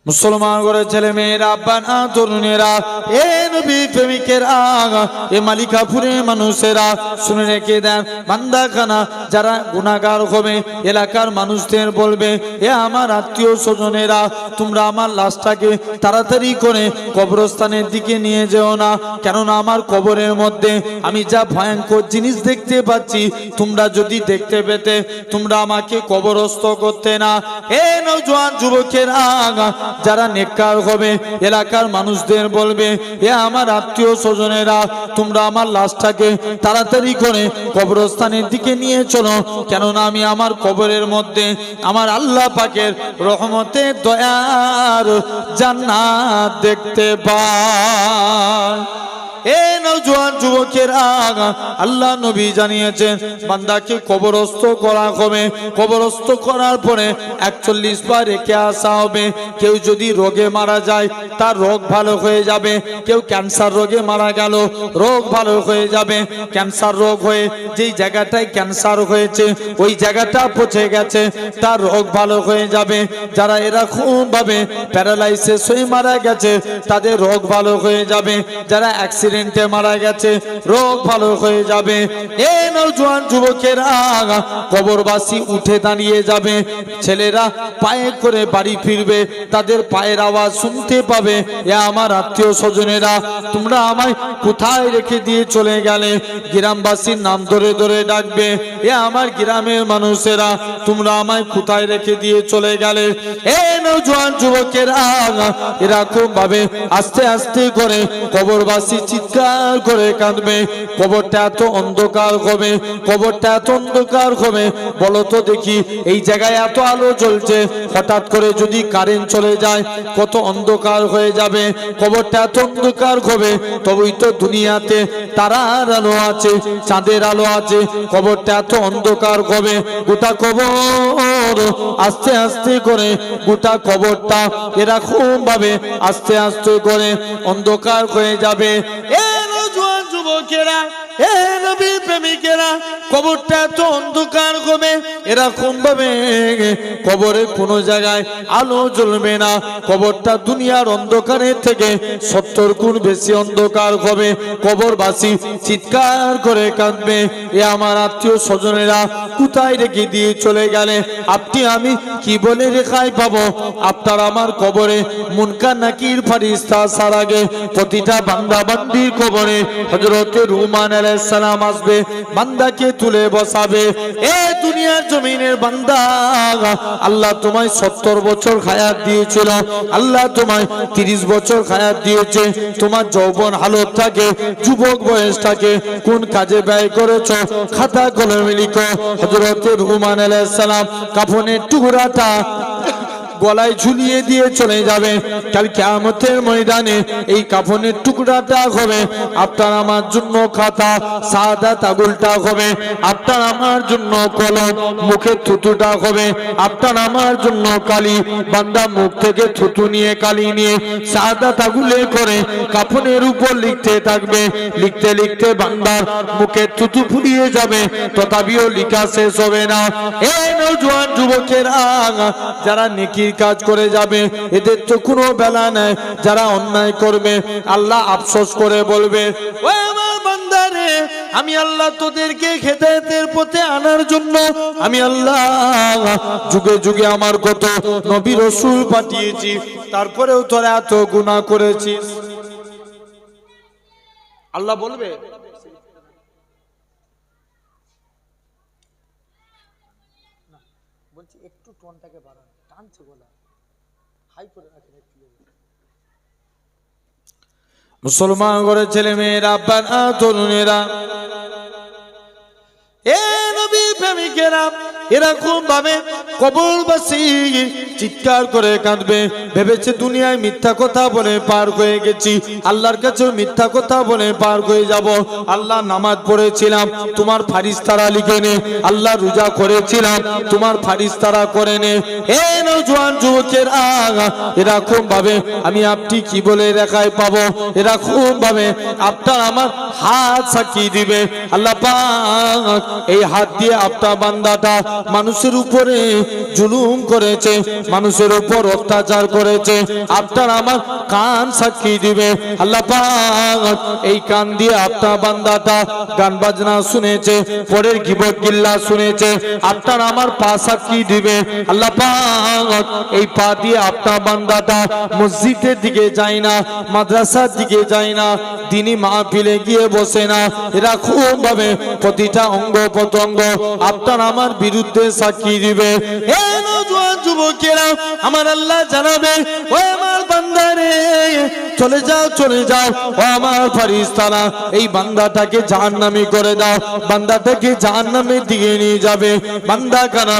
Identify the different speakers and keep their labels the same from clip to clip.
Speaker 1: মুসলমান করে ছেলে মেয়েরা আব্বানা তরুণেরা এ নবী প্রেমিকেরা এ মালিকাপুরে মানুষেরা শুনে রেখে দেন বান্দাখানা যারা গুনাহগার হবে এলাকার মানুষদের বলবে এ আমার আত্মীয় স্বজনেরা তোমরা আমার লাশটাকে তাড়াতাড়ি করে কবরস্থানের দিকে নিয়ে যেও না, কেননা আমার কবরের মধ্যে আমি যা ভয়ঙ্কর জিনিস দেখতে পাচ্ছি তোমরা যদি দেখতে পেতে তোমরা আমাকে কবরস্থ করতে না। এ নওজোয়ান যুবকেরা যারা নেককার হবে এলাকার মানুষদের বলবে এ আমার আত্মীয় স্বজনেরা তোমরা আমার লাশটাকে তাড়াতাড়ি করে কবরস্থানের দিকে নিয়ে চলো, কেননা আমি আমার কবরের মধ্যে আমার আল্লাহ পাকের রহমতে দয়ার জান্নাত দেখতে পাই। এ নওজোয়ান যুবকেরা আল্লাহ নবী জানিয়েছেন বান্দাকে কবরস্থ করা হবে, কবরস্থ করার পরে 41 বার রেখে আসা হবে। কেউ যদি রোগে মারা যায় তার রোগ ভালো হয়ে যাবে, কেউ ক্যান্সার রোগে মারা গেল রোগ ভালো হয়ে যাবে। ক্যান্সার রোগ হয়ে যেই জায়গাটায় ক্যান্সার হয়েছে ওই জায়গাটা পচে গেছে তার রোগ ভালো হয়ে যাবে। যারা এরকম ভাবে প্যারালাইসিস হয়ে মারা গেছে তাদের রোগ ভালো হয়ে যাবে। যারা অ্যাক্সিডেন্টে মারা গেছে রোগ ভালো হয়ে যাবে। এ নওজোয়ান যুবকেরা কবরবাসী উঠে দাঁড়িয়ে যাবে, ছেলেরা পায়ে করে বাড়ি ফিরবে, তাদের পায়ের আওয়াজ শুনতে পাবে এ আমার আত্মীয় স্বজনেরা তোমরা আমায় কোথায় রেখে দিয়ে চলে গেলে। গ্রামবাসীর নাম ধরে ধরে ডাকবে এ আমার গ্রামের মানুষেরা তোমরা আমায় কোথায় রেখে দিয়ে চলে গেলে। এ নওজোয়ান যুবকেরা এরকম ভাবে আস্তে আস্তে করে কবরবাসী চিৎকার করে কাঁদবে। কবরটা এত অন্ধকার হবে, কবরটা এত অন্ধকার হবে, বলো তো দেখি এই জায়গায় এত আলো জ্বলছে হঠাৎ করে যদি কারেন্ট চলে যায় কত অন্ধকার হয়ে যাবে। কবরটা এত অন্ধকার হবে, তবেই তো দুনিয়াতে তারার আলো আছে, চাঁদের আলো আছে। কবরটা এত অন্ধকার হবে, গোটা কবর আস্তে আস্তে করে গোটা কবরটা এরকম ভাবে আস্তে আস্তে করে অন্ধকার হয়ে যাবে। এ নওজোয়ান যুবকেরা এ নবী প্রেমিকেরা কবরটা এত অন্ধকার হবে এরকম ভাবে কবরে কোনো জায়গায় আলো জ্বলবে না। কবরটা দুনিয়ার অন্ধকারের থেকে 70 গুণ বেশি অন্ধকার হবে। কবরবাসী চিৎকার করে কাঁদবে এ আমার আত্মীয় স্বজনেরা কোথায় রেখে দিয়ে চলে গেলে, আপনি আমি কি বলে রেখাই পাবো। আপনার আমার কবরে মুনকার নাকির ফেরেশতা আসার আগে প্রতিটা বান্দা বান্দির কবরে হযরতে রুমান আলাইহিস সালাম আসবে, বান্দাকে তুলে বসাবে। এ দুনিয়ার জমিনের বান্দা আল্লাহ তোমায় 70 বছর হায়াত দিয়েছিল, আল্লাহ তোমায় 30 বছর হায়াত দিয়েছে। তোমার যৌবন হালত থাকে যুবক বয়সটাকে কোন কাজে ব্যয় করেছো খাতা কলমে লিখো। হযরতে রুমান আলাইহিস সালাম কাফনের টুকরাটা গলায় ঝুলিয়ে দিয়ে চলে যাবে। কাল কিয়ামতের ময়দানে এই কাফনের টুকরাটা হবে আপনার আমার জন্য খাতা, সাদাত আগুলটা হবে আপনার আমার জন্য কলম, মুখে থুতুটা হবে আপনার আমার জন্য কালি। বান্দা মুখ থেকে থুতু নিয়ে কালি নিয়ে সাদাত আগুলে করে কাফনের উপর লিখতে থাকবে। লিখতে লিখতে বান্দার মুখে থুতু ফুরিয়ে যাবে, তথাপিও লেখা শেষ হবে না। এই নওজোয়ান যুবকেরা যারা নেকির কাজ করে যাবে এদের তো কোনো বেলা নাই। যারা অন্যায় করবে আল্লাহ আফসোস করে বলবে ও আমার বান্দারে আমি আল্লাহ তোদেরকে হেদায়েতের পথে আনার জন্য আমি আল্লাহ যুগে যুগে আমার কত নবী রাসূল পাঠিয়েছি, তারপরেও তোরা এত গুনাহ করেছিস। আল্লাহ বলবে বলছি একটু টোনটাকে বাড়ান, টানছে বলা হাই করে রাখেন একটু। মুসলমান ঘরের ছেলে মেয়েরা আব্বারা তরুণেরা এ নবী প্রেমিকেরা এরকম ভাবে কবরবাসী চিৎকার করে কাঁদবে। ভেবেছে দুনিয়ায় মিথ্যা কথা বলে পার হয়ে গেছি, আল্লাহর কাছে মিথ্যা কথা বলে পার হয়ে যাব। আল্লাহ নামাজ পড়েছিলাম তোমার ফারিস্তারা লিখে নে, আল্লাহ রোজা করেছিলাম তোমার ফারিস্তারা করে নে। এ নওজোয়ান যুবকের এরকম ভাবে আমি আপনি কি বলে রেখায় পাবো, এরকম ভাবে আপনার আমার হাত সাক্ষী দিবে। আল্লাহ পাক এই হাত দিয়ে আপনার বান্দাটা মানুষের উপরে জুলুম করেছে, মানুষের উপর অত্যাচার করেছে, আপনার আমার কান সাক্ষী দিবে। আল্লাহ পাক এই কান দিয়ে আপনার বান্দাটা গান বাজনা শুনেছে, পরের গিবত গিল্লা শুনেছে, আপনার আমার পা সাক্ষী দিবে। আল্লাহ পাক এই পা দিয়ে আপনার বান্দাটা মসজিদের দিকে যায় না, মাদ্রাসার দিকে যায় না, দিনী মাহফিলে গিয়ে বসে না, এরকম ভাবে প্রতিটা অঙ্গ প্রত্যঙ্গ আপনার আমার বিরুদ্ধে সাক্ষী দিবে। হে নওজোয়ান যুবকেরা, আমার আল্লাহ জানাবে, ও আমার বান্দারে চলে যাও, চলে যাও, ও আমার ফেরেশতারা এই বান্দাটাকে জাহান্নামী করে দাও। বান্দাটাকে জাহান্নামের দিকে নিয়ে যাবে। বান্দা কানা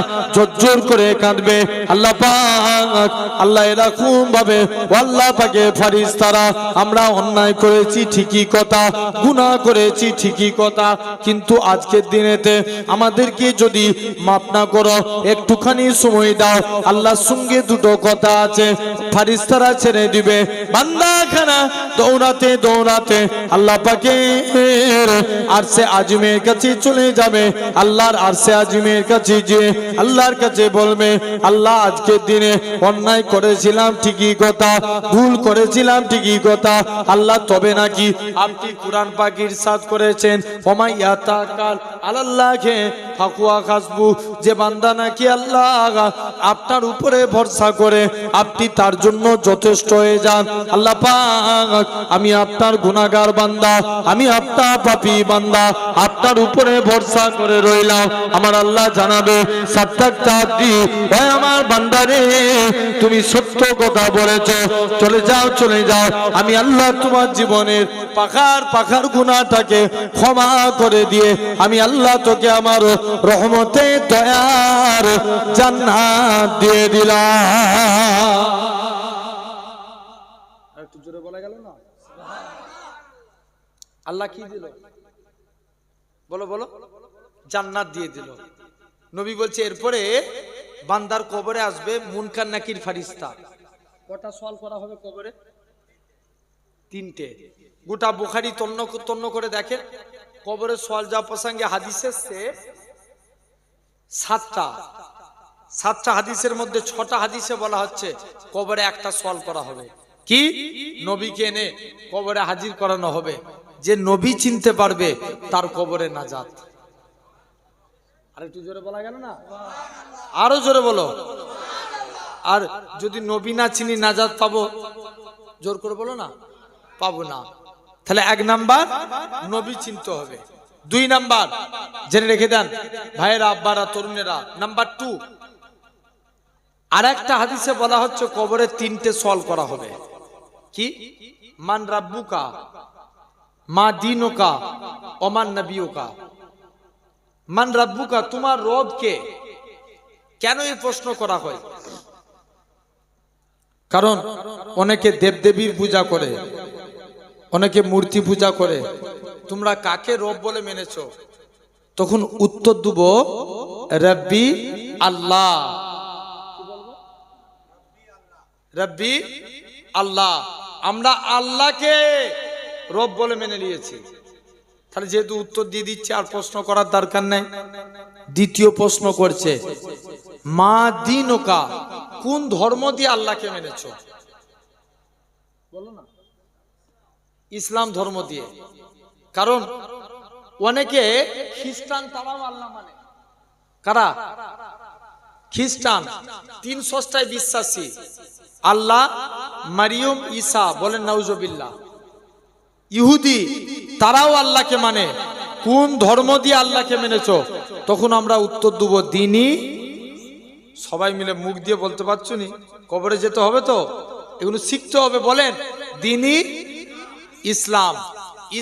Speaker 1: জোর করে কাঁদবে। আল্লাহ পাক আল্লাহ এরকম ভাবে, আল্লাহ পাকে ফেরেশতারা আমরা অন্যায় করেছি ঠিকই কথা, গুনাহ করেছি ঠিকই কথা, কিন্তু আজকের দিনেতে আমাদেরকে যদি মাফ না করো, একটুখানি সময় দাও, আল্লাহর সঙ্গে দুটো কথা আছে, ফেরেশতারা ছেড়ে দিবে। বান্দা খানা দৌড়াতে দৌড়াতে আল্লাহ পাকের আরশে আজিমের কাছে চলে যাবে। আল্লাহর আরশে আজিমের কাছে গিয়ে আল্লাহর কাছে বলবে, আল্লাহ আজকের দিনে অন্যায় করেছিলাম ঠিকই কথা, ভুল করেছিলাম ঠিকই কথা, আল্লাহ তবে নাকি আপনি কুরআন পাক ইরশাদ করেছেন, ওমা ইয়াতাকাল আলাল্লাহি ফাকুয়া হাসবু, যে বান্দা নাকি আল্লাহ আপনার উপরে ভরসা করে আপনি তার জন্য যথেষ্ট হয়ে যান। আল্লাহ পাক আমি আপনার গুনাহগার বান্দা, আমি আপনার পাপী বান্দা, আপনার উপরে ভরসা করে রইলাম। আমার আল্লাহ জানাবে, সাত্তাকতাদি, ও আমার বান্দারে তুমি সত্য কথা বলেছো, চলে যাও, চলে যাও, আমি আল্লাহ তোমার জীবনের পাখার পাখার গুনাহটাকে ক্ষমা করে দিয়ে আমি আল্লাহ তোকে আমার রহমতে দয়ার জান্নাত দিয়ে দিলাম। একটু জোরে বলা গেল না? আল্লাহ কি দিল? বলো বলো। জান্নাত দিয়ে দিল। নবী বলছে এরপরে বান্দার কবরে আসবে মুনকার নাকির ফেরেশতা। কটা সওয়াল করা হবে কবরে? তিনটে। গোটা বুখারী তন্ন করে দেখেন, কবরে সওয়াল যা প্রসঙ্গে হাদিস এসেছে সাতটা হাদিসের মধ্যে 6টা হাদিসে বলা হচ্ছে কবরে একটা সওয়াল করা হবে। কি? নবীকে এনে কবরে হাজির করানো হবে। যে নবী চিনতে পারবে তার কবরে নাজাত। আর একটু জোরে বলা গেল না? আরো জোরে বলো। আর যদি নবী না চিনি নাজাত পাবো? জোর করে বলো না, পাবো না। তাহলে 1 নাম্বার নবী চিনতে হবে। 2 নাম্বার জেনে রেখে দেন ভাইয়েরা, আব্বারা, তরুণেরা। নাম্বার 2, আর একটা হাদিসে বলা হচ্ছে কবরে 3টে সওয়াল করা হবে। কি? মান রাব্বুকা, মা দীনুকা, ওমান নবিয়ুকা। মান রাব্বুকা, তোমার রব কে? কেন এই প্রশ্ন করা হয়? কারণ অনেকে দেবদেবীর পূজা করে, অনেকে মূর্তি পূজা করে। তোমরা কাকে রব বলে মেনেছো? তখন উত্তর দেব রব্বি আল্লাহ। রব্বি আল্লাহ, আমরা আল্লাহকে রব বলে মেনে নিয়েছি। তাহলে যেহেতু উত্তর দিয়ে দিচ্ছে আর প্রশ্ন করার দরকার নাই। দ্বিতীয় প্রশ্ন করছে, মা দীনুকা, কোন ধর্ম দিয়ে আল্লাহকে মেনেছো? বলো না। ইসলাম ধর্ম দিয়ে। কারণ অনেকে খ্রিস্টান, তারাও আল্লাহ মানে। কারা? খ্রিস্টান 3 ষষ্ঠায় বিশ্বাসী। আল্লাহ, মারিয়ম, ঈসা, বলেন নাউজুবিল্লাহ। ইহুদি তারাও আল্লাহকে মানে। কোন ধর্ম দিয়ে আল্লাহকে মেনেছো? তখন আমরা উত্তর দেব দ্বীনি। সবাই মিলে মুখ দিয়ে বলতে পারছো নি? কবরে যেতে হবে তো, এগুলো শিখতে হবে। বলেন দ্বীনি ইসলাম।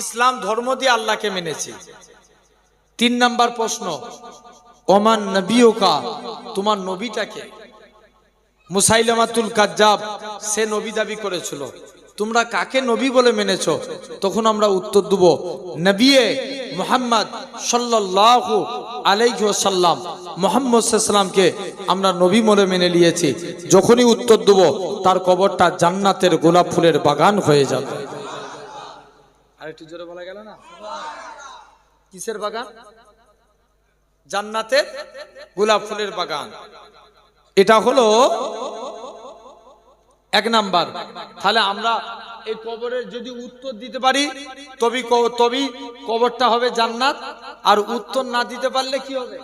Speaker 1: ইসলাম ধর্ম দিয়ে আল্লাহকে মেনেছি। 3 নাম্বার প্রশ্ন, ওমান নবিয়ুকা, তোমার নবীটাকে? মুসাইলামাতুল কাজ্জাব সে নবী দাবি করেছিল। তোমরা কাকে নবী বলে মেনেছো? তখন আমরা উত্তর দেব নবিয়ে মুহাম্মদ সাল্লাল্লাহু আলাইহি ওয়াসাল্লাম, মুহাম্মদ সাল্লামকে আমরা নবী বলে মেনে নিয়েছি। যখনই উত্তর দেব তার কবরটা জান্নাতের গোলাপ ফুলের বাগান হয়ে যাবে। আর একটু জোরে বলা গেল না? কিসের বাগান? জান্নাতের গোলাপ ফুলের বাগান। এটা হলো এক নাম্বার। তাহলে আমরা এই কবরের যদি উত্তর দিতে পারি তবেই কবরটা হবে জান্নাত, আর উত্তর না দিতে পারলে কি হবে?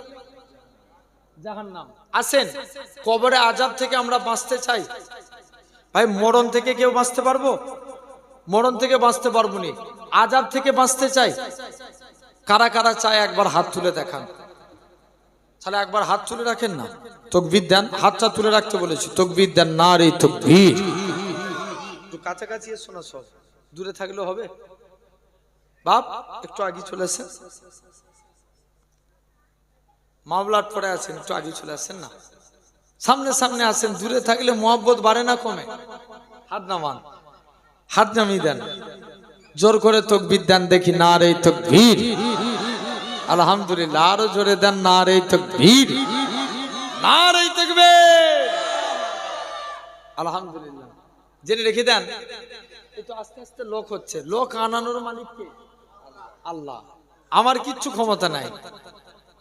Speaker 1: জাহান্নাম। আসেন, কবরে আযাব থেকে আমরা বাঁচতে চাই ভাই। মরণ থেকে কেউ বাঁচতে পারবো? মরণ থেকে বাঁচতে পারবো না। আযাব থেকে বাঁচতে চাই। কারা কারা চায় একবার হাত তুলে দেখান। তাহলে একবার হাত তুলে রাখেন না, তাকবীর দেন। হাতটা তুলে রাখতে বলেছি, তাকবীর দেন। নারে তাকবীর। একটু কাছাকাছি এসো না, সব দূরে থাকলে হবে? বাপ একটু আগে চলে আসেন, মামলাট পড়ে আছেন, একটু আগে চলে আসেন না, সামনে সামনে আসেন। দূরে থাকলে মহব্বত বাড়ে না কমে? হাত নামান, হাত নামিয়ে দেন, জোর করে তাকবীর দেন দেখি। নারে তাকবীর। আলহামদুলিল্লাহ। আরো জোরে দেন। নারে তাকবীর, নারে তাকবীর। আলহামদুলিল্লাহ। জেনে রেখে দেন, এই তো আস্তে আস্তে লোক হচ্ছে। লোক আনানোর মালিক কে? আল্লাহ। আমার কিচ্ছু ক্ষমতা নাই।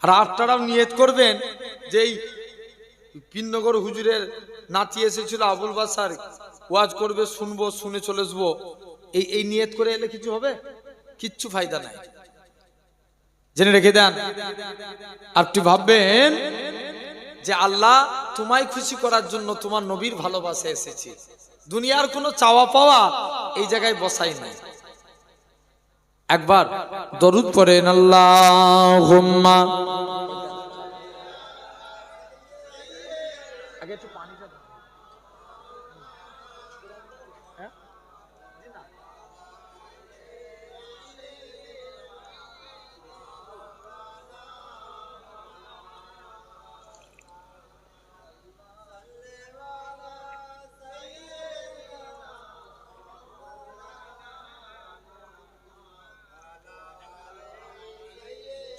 Speaker 1: আর আপনারাও নিয়ত করবেন যে এই পিননগর হুজুরের নাতি এসেছিল আবুল বাসার, ওয়াজ করবে, শুনবো, শুনে চলে আসবো। এই নিয়ত করে এলে কিছু হবে? কিচ্ছু ফায়দা নাই। জেনে রেখে দেন। আপনি ভাববেন যে আল্লাহ তোমায় খুশি করার জন্য তোমার নবীর ভালোবাসা এসেছি, দুনিয়ার কোনো চাওয়া পাওয়া এই জায়গায় বসাই নাই। একবার দরুদ পড়েন, আল্লাহুম্মা। আগে একটু পানিটা দাও।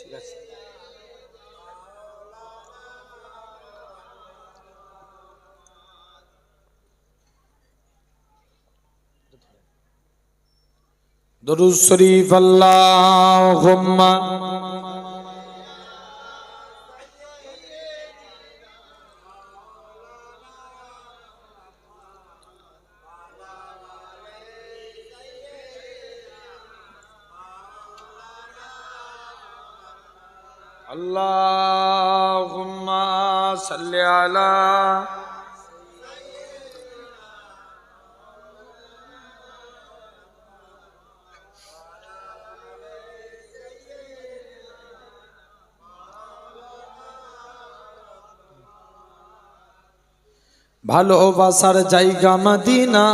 Speaker 1: ঠিক আছে। দরুদ শরীফ। আল্লাহুম্মা আল্লাহুম্মা সাল্লি আলা ভালোবাসার জায়গা মদিনা,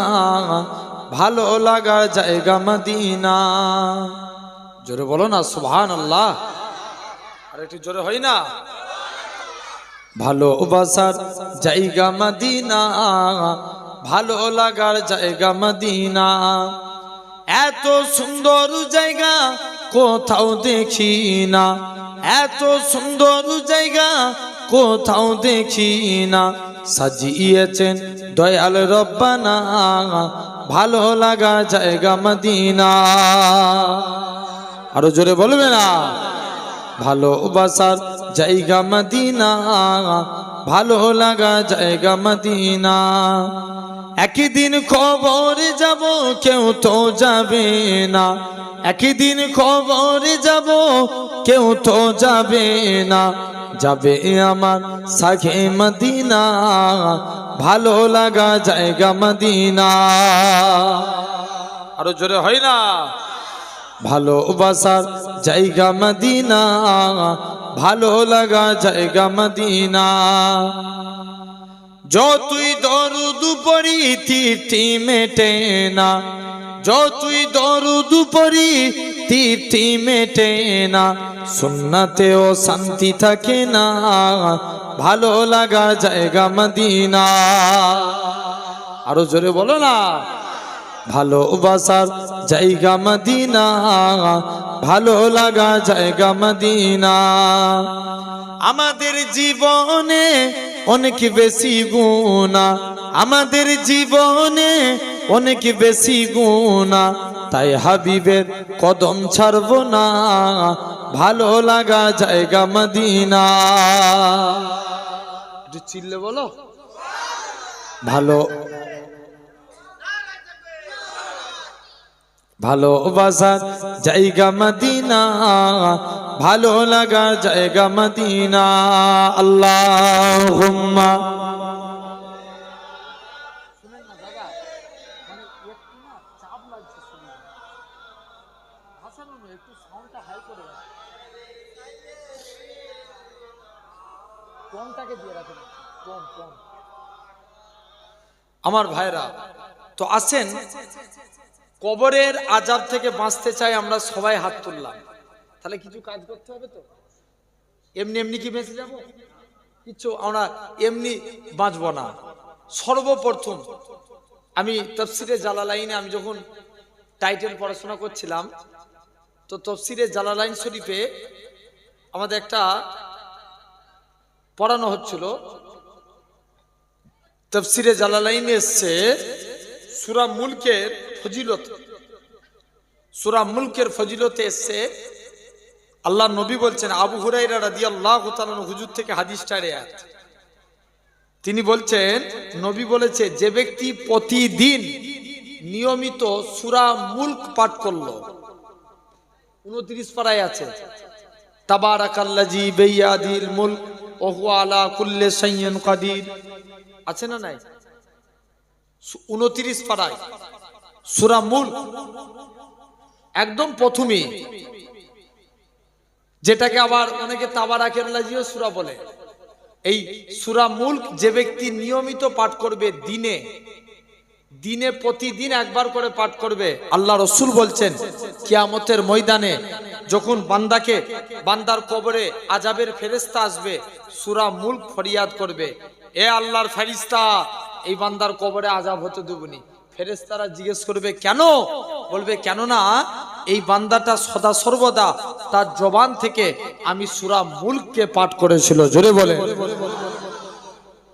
Speaker 1: ভালো লাগার জায়গা মদিনা। জোরে বলো না সুবহানাল্লাহ। আর একটু জোরে হয় না? ভালোবাসার জায়গা মদিনা, ভালো লাগার জায়গা মদিনা। এত সুন্দর জায়গা কোথাও দেখি না, এত সুন্দর জায়গা কোথাও দেখি না। সাজিয়েছেন দয়াল রব্বানা, ভালো লাগা জায়গা মদিনা। আরো জোরে বলবে না? ভালোবাসার জায়গা মদিনা, ভালো লাগা জায়গা মদিনা। একদিন খবর যাব, কেউ তো যাবে না। একদিন খবর যাব, কেউ তো যাবে না। যাবে আমার সাখে মদিনা, ভালো লাগা জায়গা মদিনা। আরো জোরে হয় না? ভালোবাসার জায়গা মদিনা, ভালো লাগা জায়গা মদিনা। যতই দরুদ পড়ি তৃপ্তি মেটে না, যতই দরুদ পড়ি তৃপ্তি মেটে না। সুন্নাতেও শান্তি থাকে না, ভালো লাগা জায়গা মদিনা। আরো জোরে বলো না? ভালোবাসার জায়গা মদিনা, ভালো লাগা জায়গা মদিনা। আমাদের জীবনে অনেক বেশি গুনাহ, আমাদের জীবনে অনেক বেশি গুনাহ, তাই হাবিবের কদম ছাড়বো না, ভালো লাগা জায়গা মদিনা। একটু চিল্লে বলো ভালো, ভালোবাসার জায়গা মদিনা, ভালো লাগা জায়গা মদিনা। আল্লাহুম্মা আমার ভাইরা, তো আসেন কবরের আযাব থেকে বাঁচতে চাই আমরা সবাই হাত তুললাম, তাহলে কিছু কাজ করতে হবে তো। এমনি এমনি কি বেঁচে যাব? কিছু আমরা এমনি বাঁচবো না। সর্বপ্রথম আমি তাফসীরে জালালাইনে আমি যখন টাইটেল পড়াশোনা করছিলাম, তো তাফসীরে জালালাইন শরীফে আমাদের একটা পড়ানো হচ্ছিল, তাফসীরে জালালাইনে এসছে সূরা মুলকের ফজিলত, সূরা মুলকের ফজিলতে এসছে আল্লাহ নবী বলছেন, আবু হুরায়রা রাদিয়াল্লাহু তাআলা হুজুর থেকে হাদিসটা রেয়াত, তিনি বলছেন নবী বলেছে, যে ব্যক্তি প্রতিদিন নিয়মিত সূরা মুলক পাঠ করলো, 29 পারায় আছে, তাবারাকাল্লাযী বিয়াদিল মুলক ওয়া হুয়া আলা কুল্লি শাইইন কাদির, আছে না নাই? 29 পারায় সূরা মুলক একদম প্রথমে, যেটাকে আবার অনেকে তাবারাকাল্লাযী সূরা বলে। এই সূরা মুলক যে ব্যক্তি নিয়মিত পাঠ করবে, দিনে দিনে প্রতিদিন একবার করে পাঠ করবে, আল্লাহ রাসূল বলছেন কিয়ামতের ময়দানে যখন বান্দার কবরে আযাবের ফেরেশতা আসবে, সূরা মুলক ফরিয়াদ করবে, এ আল্লাহর ফেরেশতা, এই বান্দার কবরে আযাব হতে দেবনি। ফেরেশতারা জিজ্ঞেস করবে কেন? বলবে কেননা এই বান্দাটা সদা সর্বদা তার জবান থেকে আমি সূরা মুলককে পাঠ করেছিল। জোরে বলে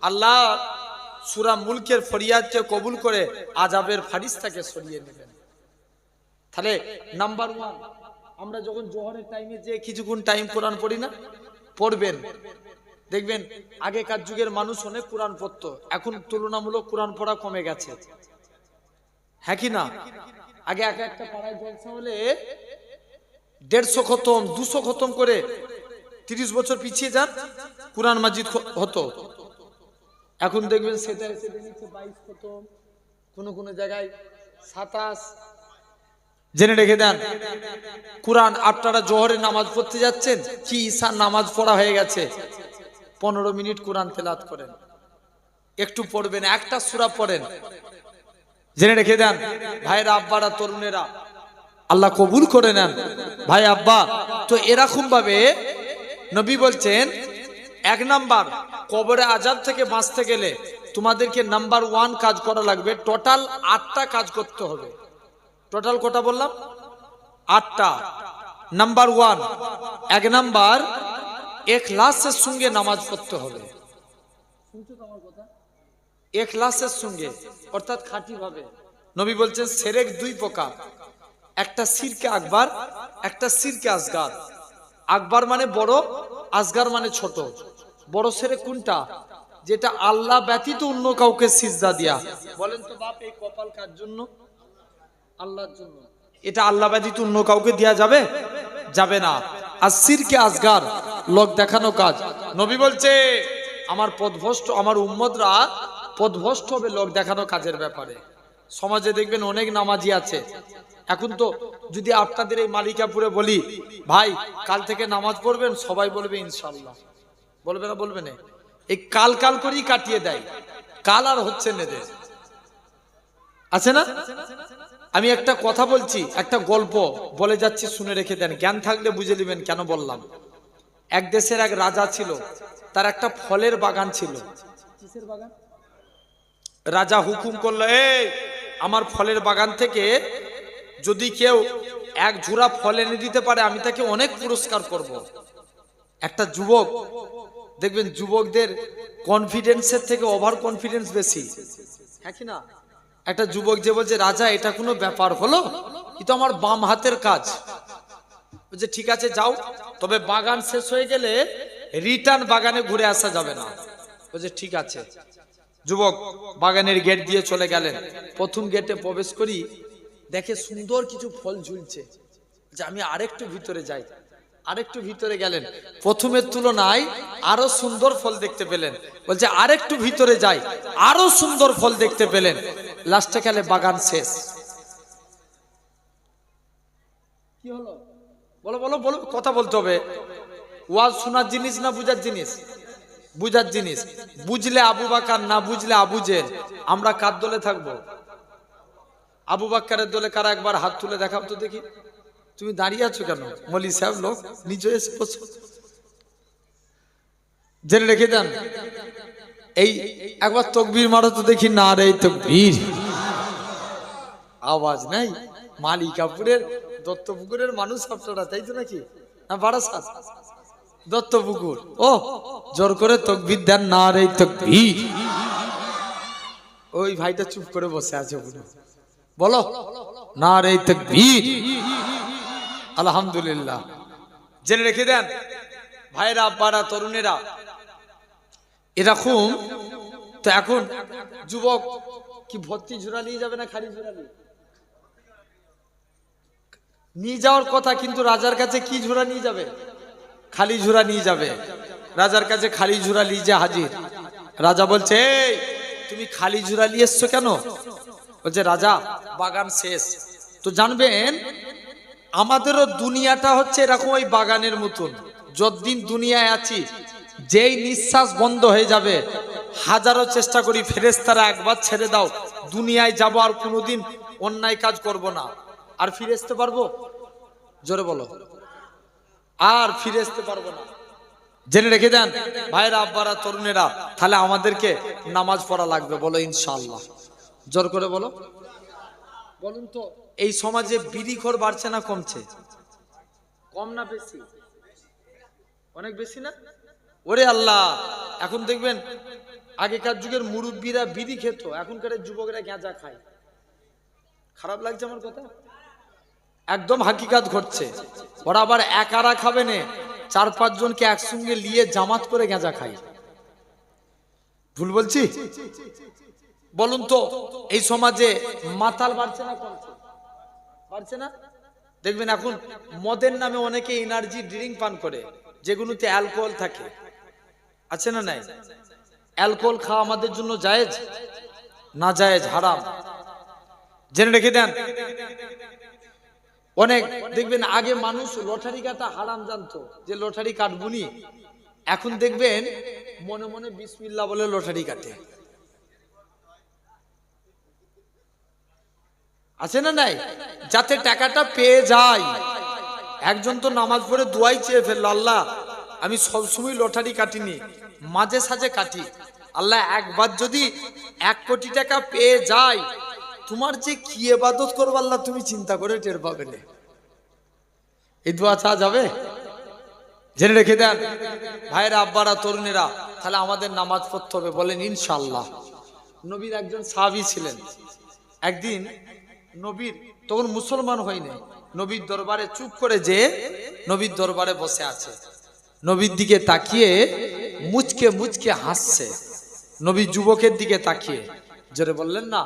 Speaker 1: আল্লাহ সূরা মুলকের ফরিয়াদকে কবুল করে আযাবের ফেরেশতাকে সরিয়ে নেবেন। তাহলে নাম্বার 1, আমরা যখন জোহরের টাইমে যে কিছুক্ষণ টাইম কোরআন পড়ি না, পড়বেন, দেখবেন আগেকার যুগের মানুষ অনেক কোরআন পড়তো, এখন তুলনামূলক কোরআন পড়া কমে গেছে, হ্যাঁ কি না? আগে একটা পাড়ায় জলসা হলে 150 খতম 200 খতম করে 30 বছর পিছিয়ে যান কোরআন মাজিদ হতো, এখন দেখবেন সেটা এসে নিচ্ছে 22 খতম, কোন জায়গায় 27। জেনে রেখে দেন, কোরআন আপনারা জোহরের নামাজ পড়তে যাচ্ছেন কি ঈশার নামাজ পড়া হয়ে গেছে, 15 মিনিট কোরআন তেলাওয়াত করেন, একটু পড়বেন, একটা সূরা পড়েন। জেনে রেখে দেন ভাইরা, আব্বারা, তরুণেরা, আল্লাহ কবুল করে নেন ভাই আব্বা। তো এরকম ভাবে নবী বলছেন, 1 নাম্বার কবরে আযাব থেকে বাঁচতে গেলে তোমাদেরকে নাম্বার 1 কাজ করা লাগবে, টোটাল 8টা কাজ করতে হবে। টোটাল কটা বললাম? 8টা। নাম্বার 1, 1 নাম্বার ইখলাসের সঙ্গে নামাজ পড়তে হবে। শুনছো তো আমার কথা? ইখলাসের সঙ্গে, অর্থাৎ খাঁটি ভাবে। নবী বলছেন শিরক 2 প্রকার, একটা শিরকে আকবার, একটা শিরকে আসগার। আকবার মানে বড়, আসগার মানে ছোট। বড় শিরক কোনটা? যেটা আল্লাহ ব্যতীত অন্য কাউকে সিজদা দেয়া। বলেন তো বাপ, এই কপাল কার জন্য? আল্লাহর জন্য। এটা আল্লাহ ব্যতীত অন্য কাউকে দেয়া যাবে? যাবে না। আর শিরকে আসগার লোক দেখানো কাজ। নবী বলছে আমার পথভ্রষ্ট, আমার উম্মতরা পথভ্রষ্ট হবে লোক দেখানো কাজের ব্যাপারে। সমাজে দেখবেন অনেক নামাজি আছে। এখন তো যদি আপনাদের এই মালিকাপুরে বলি ভাই কাল থেকে নামাজ পড়বেন, সবাই বলবে ইনশাআল্লাহ। বলবে না? বলবে না? এই কাল কাল করেই কাটিয়ে দেয়, কাল আর হচ্ছে না। আছে না? আমি একটা কথা বলছি, একটা গল্প বলে যাচ্ছি, শুনে রেখে দেন, জ্ঞান থাকলে বুঝে নেবেন কেন বললাম। এক দেশের এক রাজা ছিল, তার একটা ফলের বাগান ছিল। কিসের বাগান? রাজা হুকুম করলো, এই আমার ফলের বাগান থেকে যদি কেউ 1 ঝুড়া ফল এনে দিতে পারে আমি তাকে অনেক পুরস্কার করব। একটা যুবক, দেখবেন যুবকদের কনফিডেন্সের থেকে ওভার কনফিডেন্স বেশি, হ্যাঁ কি না? একটা যুবক যে বলছে রাজা এটা কোনো ব্যাপার হলো, এ তো আমার বাম হাতের কাজ। বলছে ঠিক আছে যাও, তবে বাগান শেষ হয়ে গেলে রিটার্ন বাগানে ঘুরে আসা যাবে না। বলছে ঠিক আছে। যুবক বাগানের গেট দিয়ে চলে গেলেন। প্রথম গেটে প্রবেশ করি, দেখে সুন্দর কিছু ফল ঝুলছে, যে আমি আরেকটু ভিতরে যাই। আরেকটু ভিতরে গেলেন, প্রথমের তুলনায় আরো সুন্দর ফল দেখতে পেলেন। বলছে আরেকটু ভিতরে যাই, আরো সুন্দর ফল দেখতে পেলেন। লাস্টে গেলে বাগান শেষ। কি হলো? বলো বলো বলো, কথা বলতে হবে। ওয়াজ শোনার জিনিস না বুঝার জিনিস? বুঝার জিনিস। বুঝলে আবু বাকার, না বুঝলে আবু জেল। আমরা কার দলে থাকবো? আবু বাক্কারের দলে কারা একবার হাত তুলে দেখাও তো দেখি। তুমি দাঁড়িয়ে আছো কেন? মলি সাহেব লোক নিচে এসে বসো। জেনে রেখে দেন, এই একবার তকবীর মারো তো দেখি। না রে তকবীর, আওয়াজ নাই। মালিকাপুরের দত্তপুকুরের মানুষ আপনারা, তাই তো নাকি? না বারাসাত দত্তপুকুর। ও জোর করে তকবীর দেন, না রে তকবীর। ওই ভাইটা চুপ করে বসে আছে, বলো না রে তাকবীর। আলহামদুলিল্লাহ। জেনে রেখে দেন ভাইরা, আব্বারা, তরুণেরা, এরকম তো এখন যুবক কি ভর্তি ঝুরা নিয়ে যাবে না খালি ঝুরা নিয়ে যাওয়ার কথা, কিন্তু রাজার কাছে কি ঝুরা নিয়ে যাবে? খালি ঝুরা নিয়ে যাবে। রাজার কাছে খালি ঝুরা নিয়ে যে হাজির। রাজা বলছে এই তুমি খালি ঝুরা নিয়ে এসছো কেন? বলছে রাজা বাগান শেষ। তো জানবেন আমাদেরও দুনিয়াটা হচ্ছে এরকম ওই বাগানের মতন। যতদিন দুনিয়ায় আছি, যেই নিঃশ্বাস বন্ধ হয়ে যাবে, হাজারো চেষ্টা করি ফেরেশতারা একবার ছেড়ে দাও, দুনিয়ায় যাব আর কোনোদিন অন্যায় কাজ করব না। আর ফিরে আসতে পারবো? জোরে বলো, আর ফিরে আসতে পারবো না। জেনে রেখে দেন ভাইরা, আব্বারা, তরুণেরা, তাহলে আমাদেরকে নামাজ পড়া লাগবে। বলো ইনশাআল্লাহ, জোর করে বলো। বলুন তো এই সমাজে বিড়িখোর বাড়ছে না কমছে? কম না বেশি? অনেক বেশি না? ওরে আল্লাহ, এখন দেখবেন আগেকার যুগের মুরব্বীরা বিড়ি খেত, এখনকার যুবকরা গাঁজা খায়। খারাপ লাগছে আমার কথা? একদম হাকিকাত ঘটছে। ওরা আবার একারা খাবে না, 4-5 জনকে একসঙ্গে নিয়ে জামাত করে গাঁজা খায়। ভুল বলছি? বলুন তো এই সমাজে মাতাল বাড়ছে না কমছে? বাড়ছে না? দেখবেন এখন মদের নামে অনেকে এনার্জি ড্রিঙ্ক পান করে, যেগুলোতে অ্যালকোহল থাকে। আছে না নাই? অ্যালকোহল খাওয়া আমাদের জন্য জায়েজ না জায়েজ? হারাম। জেনে রেখে দেন অনেক দেখবেন আগে মানুষ লটারি কাটা হারাম জানতো, যে লটারি কাটবুনি। এখন দেখবেন মনে মনে বিসমিল্লাহ বলে লটারি কাটে। আছে না নাই? যাতে টাকাটা পেয়ে যায়। একজন তো নামাজ পড়ে দোয়াই চেয়ে ফেললো, আল্লাহ আমি সবসময় লটারি কাটিনি, মাঝে সাঝে কাটি, আল্লাহ একবার যদি 1 কোটি টাকা পেয়ে যায়, তোমার যে কি ইবাদত করবো আল্লাহ তুমি চিন্তা করে টের পাবে না। এই দোয়া চা যাবে? জেনে রেখে দেন ভাইরা, আব্বারা, তরুণেরা, তাহলে আমাদের নামাজ পড়তে হবে। বলেন ইনশাআল্লাহ। নবীর একজন সাহাবী ছিলেন। একদিন নবীর তখন মুসলমান হয়নি, নবীর দরবারে চুপ করে যে নবীর দরবারে বসে আছে, নবীর দিকে তাকিয়ে মুচকে মুচকে হাসছে। নবী যুবকের দিকে তাকিয়ে, জোরে বললেন না?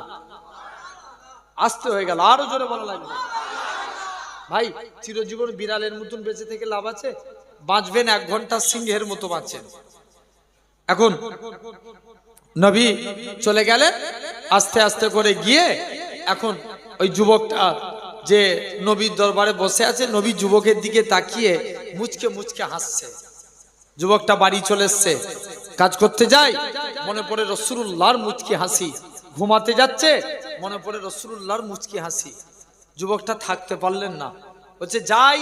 Speaker 1: আসতে হয়ে গেল, আরো জোরে বলা লাগবে। ভাই চিরজীবন বিড়ালের মতন বেঁচে থেকে লাভ আছে? বাঁচবেন 1 ঘন্টা সিংহের মতো বাঁচেন। এখন নবী চলে গেলেন, আস্তে আস্তে করে গিয়ে এখন ওই যুবকটা যে নবীর দরবারে বসে আছে, নবী যুবকের দিকে তাকিয়ে মুচকে মুচকে হাসছে। যুবকটা বাড়ি চলে এসছে, কাজ করতে যায়, মনে পড়ে রাসূলুল্লাহর মুচকি হাসি। ঘুমাতে যাচ্ছে, মনে পড়ে রাসূলুল্লাহর মুচকি হাসি। যুবকটা থাকতে পারলেন না, বলছে যাই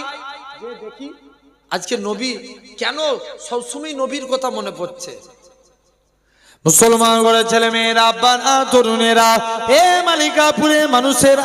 Speaker 1: যে দেখি আজকে নবী কেন সবসময় নবীর কথা মনে পড়ছে। মুসলমান করে ছেলে মেয়েরা আব্বারা তরুণেরা এ মালিকাপুরে মানুষের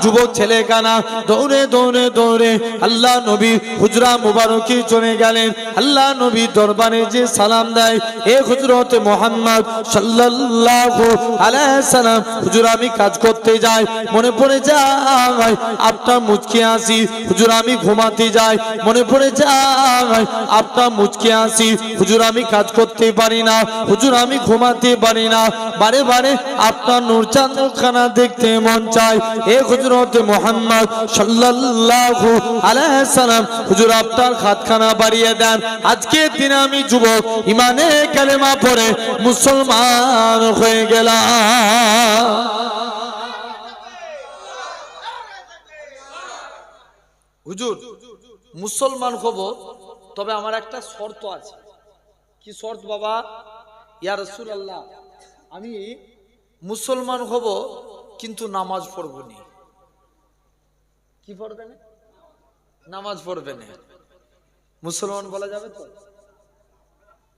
Speaker 1: যুবক ছেলে কানা দৌড়ে দৌড়ে দৌড়ে আল্লাহ নবী হুজরা মুবারকি চলে গেলেন। আল্লাহ নবী দরবারে যে সালাম দেয়, এ হযরত মুহাম্মদ সাল্লাল্লাহু আলাইহি সাল্লাম, হুজুর আমি কাজ করতে যাই, মনে পড়ে যায় আপনার মুচকি আসি, হুজুর আমি ঘুমাতে যাই, মনে পড়ে যায় আপনার মুচকি আসি, হুজুর আমি কাজ করতে পারি না, হুজুর আমি ঘুমাতে পারি না, বারে বারে আপনার নূর চাঁদখানা দেখতে মন চায়। এ হযরত মুহাম্মদ সাল্লাল্লাহু আলাইহি সাল্লাম, হুজুর আপনার হাতখানা বাড়িয়ে দেন, আজকের দিনে আমি যুবক ইমানে কালেমা পড়ে মুসলমান হয়ে গেলাম। হুজুর মুসলমান হব, তবে আমার একটা শর্ত আছে। কি শর্ত বাবা? ইয়া রাসূলুল্লাহ, আমি মুসলমান হব কিন্তু নামাজ পড়ব না। কি পড়বে না? নামাজ পড়বে না। মুসলমান বলা যাবে তো?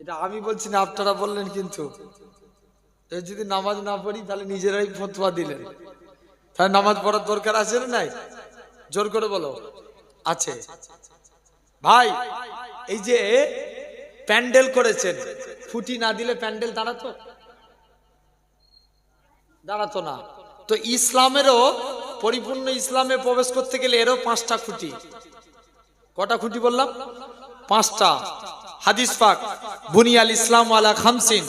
Speaker 1: এটা আমি বলছি না, আপনারা বললেন। কিন্তু যদি নামাজ না পড়ি তাহলে নিজেরাই ফতোয়া দিলেন, তাহলে নামাজ পড়ার দরকার আছে না নাই? জোর করে বলো। আছে ভাই। এই যে প্যান্ডেল করেছেন, খুঁটি না দিলে প্যান্ডেল দাঁড়াতো না। তো ইসলামেরও পরিপূর্ণ ইসলামে প্রবেশ করতে গেলে এরও 5টা খুঁটি। কটা খুঁটি বললাম? 5টা। হাদিস পাক বুনিয়াল ইসলাম আলা খামসিন,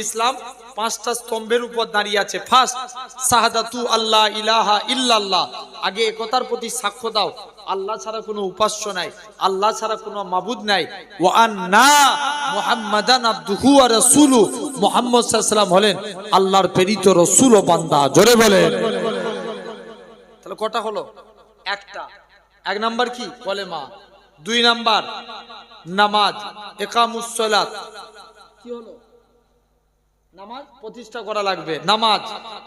Speaker 1: ইসলাম 5টা স্তম্ভের উপর দাঁড়িয়ে আছে। ফার্স্ট শাহাদাতু আল্লাহ ইলাহা ইল্লাল্লাহ, আগে একতার প্রতি সাক্ষ্য দাও আল্লাহ ছাড়া কোনো উপাস্য নাই, আল্লাহ ছাড়া কোনো মাবুদ নাই। ওয়া আন্না মুহাম্মাদান আবদুহু ওয়া রাসূলু, মুহাম্মদ সাল্লাল্লাহু আলাইহি ওয়াসাল্লাম হলেন আল্লাহর প্রেরিত রাসূল ও বান্দা। জোরে বলেন। তাহলে কটা হলো? একটা। 1 নাম্বার কি? কলেমা। 2 নাম্বার নামাজ, ইকামুস সালাত। কি হলো? নামাজ প্রতিষ্ঠা করা লাগবে, নামাজ।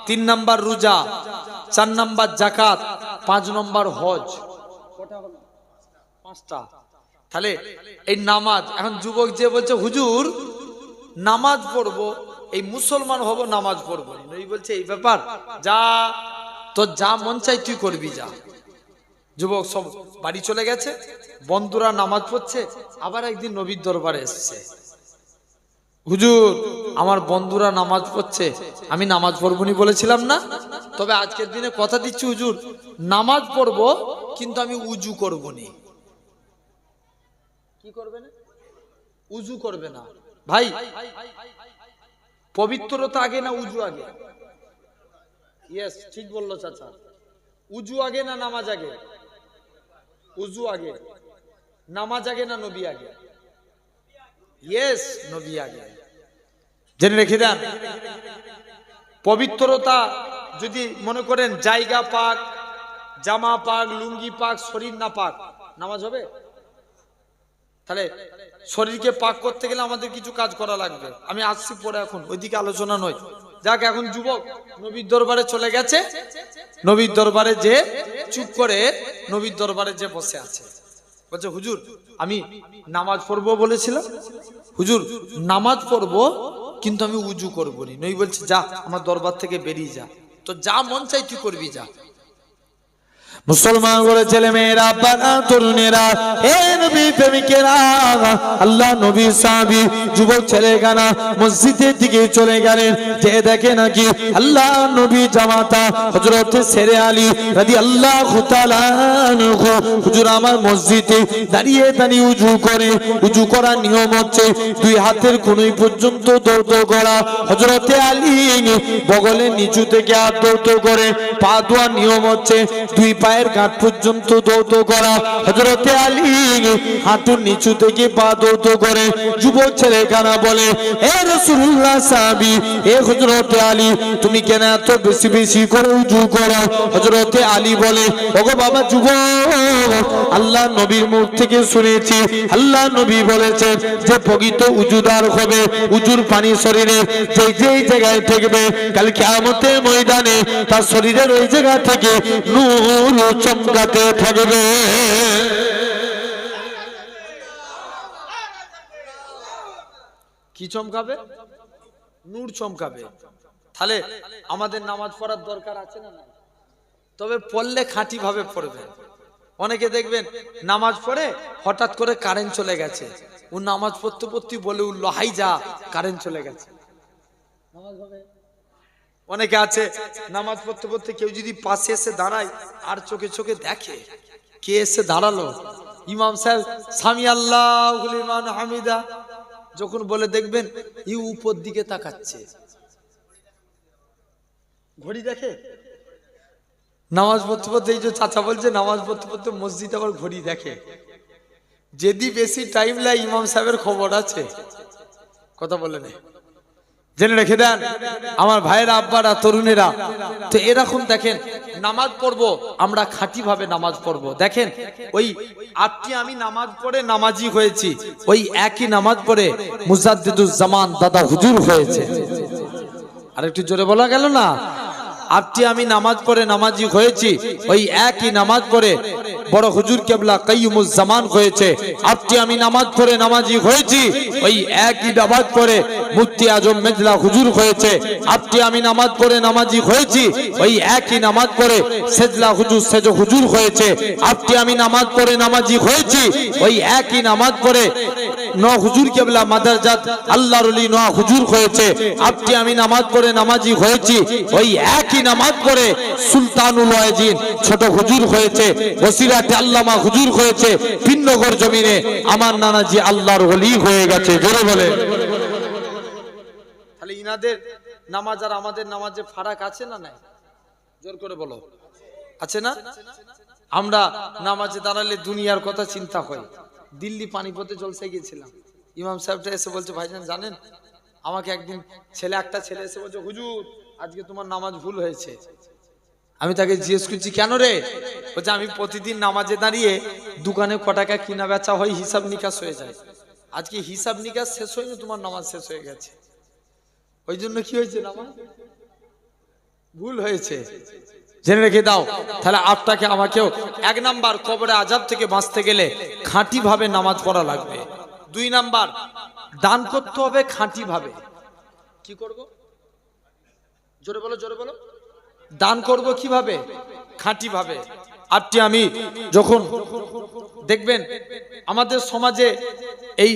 Speaker 1: 3 নাম্বার রোজা, 4 নাম্বার যাকাত, 5 নাম্বার হজ। কটা হলো? 5টা। তাহলে এই নামাজ, এখন যুবক যে বলছে হুজুর নামাজ পড়বো, এই মুসলমান হব নামাজ পড়বো, নবী বলছে এই ব্যাপার, যা তো যা মন চাই তুই করবি, যা। যুবক সব বাড়ি চলে গেছে, বন্ধুরা নামাজ পড়ছে। আবার একদিন নবীর দরবারে এসেছে, হুজুর আমার বন্ধুরা নামাজ পড়ছে, আমি নামাজ পড়বনি বলেছিলাম না, তবে আজকের দিনে কথা দিচ্ছি হুজুর নামাজ পড়বো কিন্তু আমি উজু করব না। কি করবে না? উজু করবে না। ভাই পবিত্রতা আগে না উজু আগে? ইয়েস, ঠিক বললো চাচা। উজু আগে না নামাজ আগে? উজু আগে। নামাজ আগে না নবী আগে? ইয়েস, নবী আগে। জেনে রেখে দেন, পবিত্রতা যদি মনে করেন জায়গা পাক, জামা পাক, লুঙ্গি পাক, শরীর না পাক, নামাজ হবে? তাহলে শরীরকে পাক করতে গেলে আমাদের কিছু কাজ করা লাগবে। আমি আসছি পরে, এখন ওইদিকে আলোচনা নয়। যাক, এখন যুবক নবীর দরবারে চলে গেছে, নবীর দরবারে যে চুপ করে নবীর দরবারে যে বসে আছে, বলছে হুজুর আমি নামাজ পড়বো বলেছিলাম, হুজুর নামাজ পড়বো কিন্তু আমি উজু করবো না। নবী বলছে যা আমার দরবার থেকে বেরিয়ে যা, তো যা মন চাই তুই করবি, যা। মুসলমান করে ছেলে মেয়েরা, আব্বারা তরুণেরা, এ নবী প্রেমিকেরা, আল্লাহ নবী সাহাবী যুবক ছেলেখানা মসজিদের দিকে চলে গেলেন। যে দেখে নাকি আল্লাহ নবী জামাতা হযরত শেরে আলী রাদিয়াল্লাহু তাআলা আনহু হুজুর আমার মসজিদে দাঁড়িয়ে দাঁড়িয়ে উজু করে। উজু করার নিয়ম হচ্ছে 2 হাতের কোণই পর্যন্ত দৌত করা। হযরত আলী বগলের নিচু থেকে হাত দৌত করে। পা ধোয়ার নিয়ম হচ্ছে 2 পায়ের গাঁট পর্যন্ত দৌত করা। হযরত আলী হাঁটুর নিচু থেকে পা দৌত করে। যুবক ছেলেখানা বলে হে রাসূলুল্লাহ সাহাবী, হে হযরত আলী তুমি কেন এত বেশি বেশি করে উজু করো? হযরত আলী বলে ওগো বাবা যুবক, আল্লাহ নবীর মুখ থেকে শুনেছি, আল্লাহ নবী বলেছেন যে প্রকৃত উজুদার হবে, উজুর পানি শরীরে যেই জায়গায় থাকবে কাল কিয়ামতের ময়দানে তার শরীরের ওই জায়গা থেকে নূর চমকাতে থাকবে। কি চমকাবে? নূর চমকাবে। তাহলে আমাদের নামাজ পড়ার দরকার আছে না? তবে পড়লে খাঁটি ভাবে পড়বেন। অনেকে দেখবেন নামাজ পড়ে হঠাৎ করে কারেন্ট চলে গেছে, ও নামাজ পড়তে পড়তে বলে উঠলো হাই যা কারেন্ট চলে গেছে। অনেকে আছে নামাজ পড়তে পড়তে কেউ যদি পাশে এসে দাঁড়ায় আর চোখে চোখে দেখে কে এসে দাঁড়ালো, ইমাম সাহেব সামি আল্লাহু লিমান হামিদা যখন বলে দেখবেন ই উপর দিকে তাকাচ্ছে, ঘড়ি দেখে। নামাজ পড়তে পড়তে এই যে চাচা বলছে নামাজ পড়তে পড়তে মসজিদে আবার ঘড়ি দেখে। যদি বেশি টাইম লাগে ইমাম সাহেবের খবর আছে, কথা বলে নেই, জেনে রেখে দেন আমার ভাইয়েরা, আব্বারা, তরুণেরা। তো এরকম দেখেন নামাজ পড়বো আমরা খাঁটি ভাবে নামাজ পড়বো। দেখেন ওই আটটি আমি নামাজ পড়ে নামাজি হয়েছি, ওই একই নামাজ পড়ে মুজাদ্দিদুজ জামান দাদা হুজুর হয়েছে। আর একটু জোরে বলা গেল না? আটটি আমি নামাজ পড়ে নামাজি হয়েছি, ওই একই নামাজ পড়ে বড় হুজুর কেবলা কাইয়ুমুজ জামান হয়েছে। আটটি আমি নামাজ পড়ে নামাজি হয়েছি, ওই একই নামাজ পড়ে মুফতি আজম মেজলা হুজুর হয়েছে। আটটি আমি নামাজ পড়ে নামাজি হয়েছি, ওই একই নামাজ পড়ে সেজলা হুজুর সেজ হুজুর হয়েছে। আটটি আমি নামাজ পড়ে নামাজি হয়েছি, ওই একই নামাজ পড়ে ন হুজুর কেবলা মাদারজাত আল্লাহর ওলি ন হুজুর হয়েছে। আটটি আমি নামাজ পড়ে নামাজি হয়েছি, ওই একই নামাজ পড়ে সুলতানুল ওয়াজিন ছোট হুজুর হয়েছে। বসিরাতে আল্লামা হুজুর হয়েছে। পিন্নগর জমিনে আমার নানাজি আল্লাহর ওলি হয়ে গেছে। জোরে বলে। তাহলে ইনাদের নামাজ আর আমাদের নামাজে ফারাক আছে না নাই? জোর করে বলো, আছে না? আমরা নামাজে দাঁড়ালে দুনিয়ার কথা চিন্তা হয়। দিল্লি পানিপথে জলসে গিয়েছিলাম, ইমাম সাহেবটা এসে বলছে ভাইজান জানেন আমাকে একদিন একটা ছেলে এসে বলছে হুজুর আজকে তোমার নামাজ ভুল হয়েছে। আমি তাকে জিজ্ঞেস করছি কেন রে? বলছে আমি প্রতিদিন নামাজে দাঁড়িয়ে দোকানে ক টাকা কিনা বেচা হয় হিসাব নিকাশ হয়ে যায়, আজকে হিসাব নিকাশ শেষ হয়নি, তোমার নামাজ শেষ হয়ে গেছে। ওই জন্য কি হয়েছে? নামাজ ভুল হয়েছে। জেনে রেখে দাও। তাহলে আপনাকে আমাকেও এক নাম্বার কবরে আযাব থেকে বাঁচতে গেলে খাঁটি ভাবে নামাজ পড়া লাগবে। দুই নাম্বার দান করতে হবে খাঁটি ভাবে। কি করব? জোরে বলো, জোরে বলো। দান করব কিভাবে? খাঁটি ভাবে। আজকে আমি যখন দেখবেন আমাদের সমাজে এই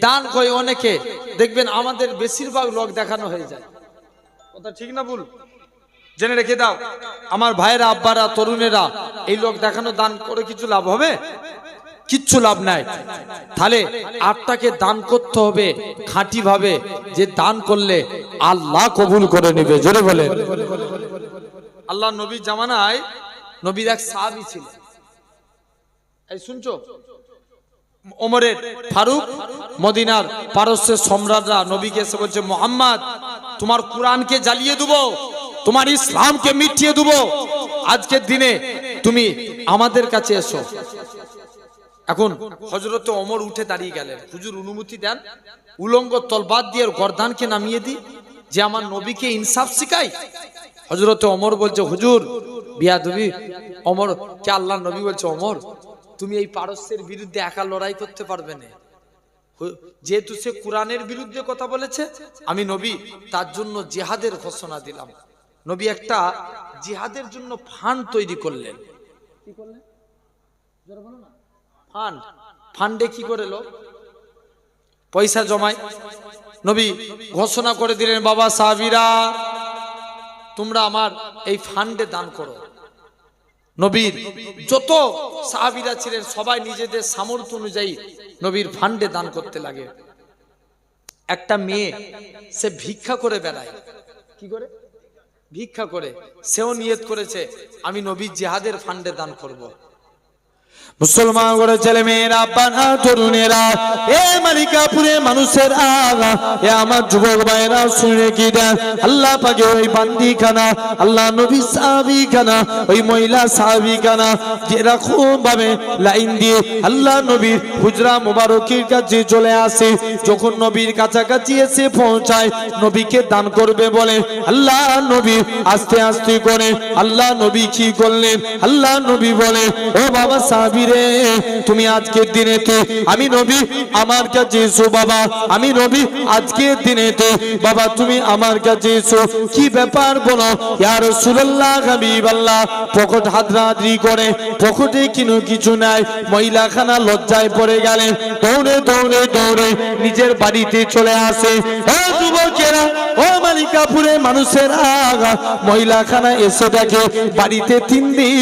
Speaker 1: দান করে অনেকে দেখবেন আমাদের বেশিরভাগ লোক দেখানো হয়ে যায়, কথা ঠিক না ভুল? জেনে রেখে দাও আমার ভাইয়েরা, আব্বারা, তরুণেরা, এই লোক দেখানো দান করে কিছু লাভ হবে? কিচ্ছু লাভ নাই। তাহলে আপনাকে দান করতে হবে খাঁটি ভাবে, যে দান করলে আল্লাহ কবুল করে নেবে। জোরে বলে। আল্লাহ নবীর জামানায় নবীর এক সাহাবী ছিল, এই শুনছো, ওমরের ফারুক, মদিনার পারস্যের সম্রাটরা নবীকে এসে বলছে মুহাম্মদ তোমার কোরআনকে জ্বালিয়ে দেবো, তোমার ইসলামকে মিটিয়ে দেবো, আজকের দিনে তুমি আমাদের কাছে এসো। এখন হযরত ওমর উঠে দাঁড়িয়ে গেলেন, হুজুর অনুমতি দেন উলঙ্গ তলবাদ দিয়ে গর্দানকে নামিয়ে দি, যে আমার নবীকে ইনসাফ শিখাই। হযরত ওমর বলছে হুজুর বিয়াদবি। ওমর কে আল্লাহর নবী বলছে ওমর তুমি এই পারস্যের বিরুদ্ধে একা লড়াই করতে পারবে না, যেহেতু সে কোরআনের বিরুদ্ধে কথা বলেছে, আমি নবী তার জন্য জিহাদের ঘোষণা দিলাম। নবী একটা জিহাদের জন্য ফান্ড তৈরি করলেন। কি করলেন? জোরে বলো না। ফান্ড। ফান্ডে কি করে লোক পয়সা জমায়। নবী ঘোষণা করে দিলেন বাবা সাহাবীরা তোমরা আমার এই ফান্ডে দান করো। নবীর যত সাহাবীরা ছিলেন সবাই নিজেদের সামর্থ্য অনুযায়ী নবীর ফান্ডে দান করতে লাগে। একটা মেয়ে সে ভিক্ষা করে বেড়ায়, কি করে? ভিক্ষা করে। সেও নিয়ত করেছে আমি নবীর জিহাদের ফান্ডে দান করব। মুসলমান করে ছেলে মেয়েরা, বানা তরুণেরা, এ মালিকাপুরে মানুষের আগা, এ আমার যুবক ভাইরা শুনে কি দেন আল্লাহ পাকে ওই বান্দিখানা, আল্লাহ নবী সাহাবীখানা, ওই মহিলা সাহাবীখানা যেরকম ভাবে লাইন দিয়ে আল্লাহ নবীর হুজরা মুবারকের কাছে চলে আসে, যখন নবীর কাছাকাছি এসে পৌঁছায় নবীকে দান করবে বলে আল্লাহ নবী আস্তে আস্তে করে আল্লাহ নবী কি করলেন? আল্লাহ নবী বলে ও বাবা সাহাবী সাহাবী রে, তুমি আজকের দিনেতে আমি নবী আমার কাছে এসো বাবা, আমি নবী আজকের দিনেতে বাবা তুমি আমার কাছে এসো, কি ব্যাপার বলো ইয়া রাসূলুল্লাহ হাবিবাল্লাহ। পকেট হাতড়াহাতড়ি করে, পকেটে কিছু নাই, মহিলাখানা লজ্জায় পড়ে গেলেন, দৌড়ে দৌড়ে দৌড়ে নিজের বাড়িতে চলে আসে। ও যুবকেরা, ও মালিকাপুরে মানুষেরা, মহিলাখানা এসে দেখে বাড়িতে 3 দিন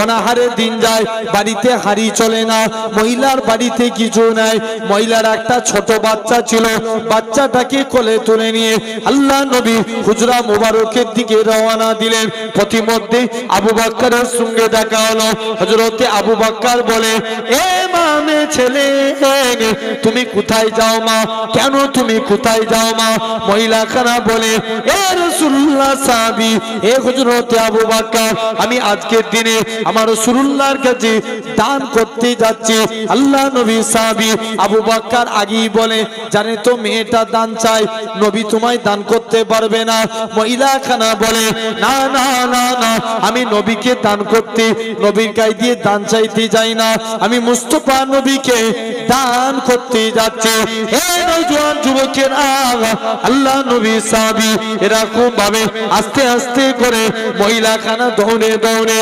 Speaker 1: অনাহারে দিন যায়, বাড়িতে হাড়ি চলে না, মহিলার বাড়িতে কিছু নাই। মহিলার একটা ছোট বাচ্চা ছিল, বাচ্চাটাকে কোলে তুলে নিয়ে আল্লাহ নবী হুজরা মুবারকের দিকে রওনা দিলেন। প্রতিমধ্যে আবু বকরের সঙ্গে দেখা হলো। হযরতে আবু বকর বলে, এ মা মেয়ে ছেলে, তুমি কোথায় যাও মা? কেন তুমি কোথায় যাও মা? মহিলাখানা বলে, এ রাসূলুল্লাহ সাহাবী, এ হযরতে আবু বকর, আমি আজকের দিনে আমার রাসূলুল্লাহর কাছে দান করতে যাচ্ছি। আল্লাহ নবী সাহাবী আবু বকর আগেই বলে, জানে তো মেয়েটা দান চাই, নবী তোমায় দান করতে পারবে না। মহিলাখানা বলে, না না না না, আমি নবীকে দান করতে, নবীর গায়ে দিয়ে দান চাইতে যাই না, আমি মুস্তাফা নবীকে দান করতে যাচ্ছি। হে নওজোয়ান যুবকেরা, আল্লাহ নবী সাহাবী এরকম ভাবে আস্তে আস্তে করে মহিলাখানা দৌড়ে দৌড়ে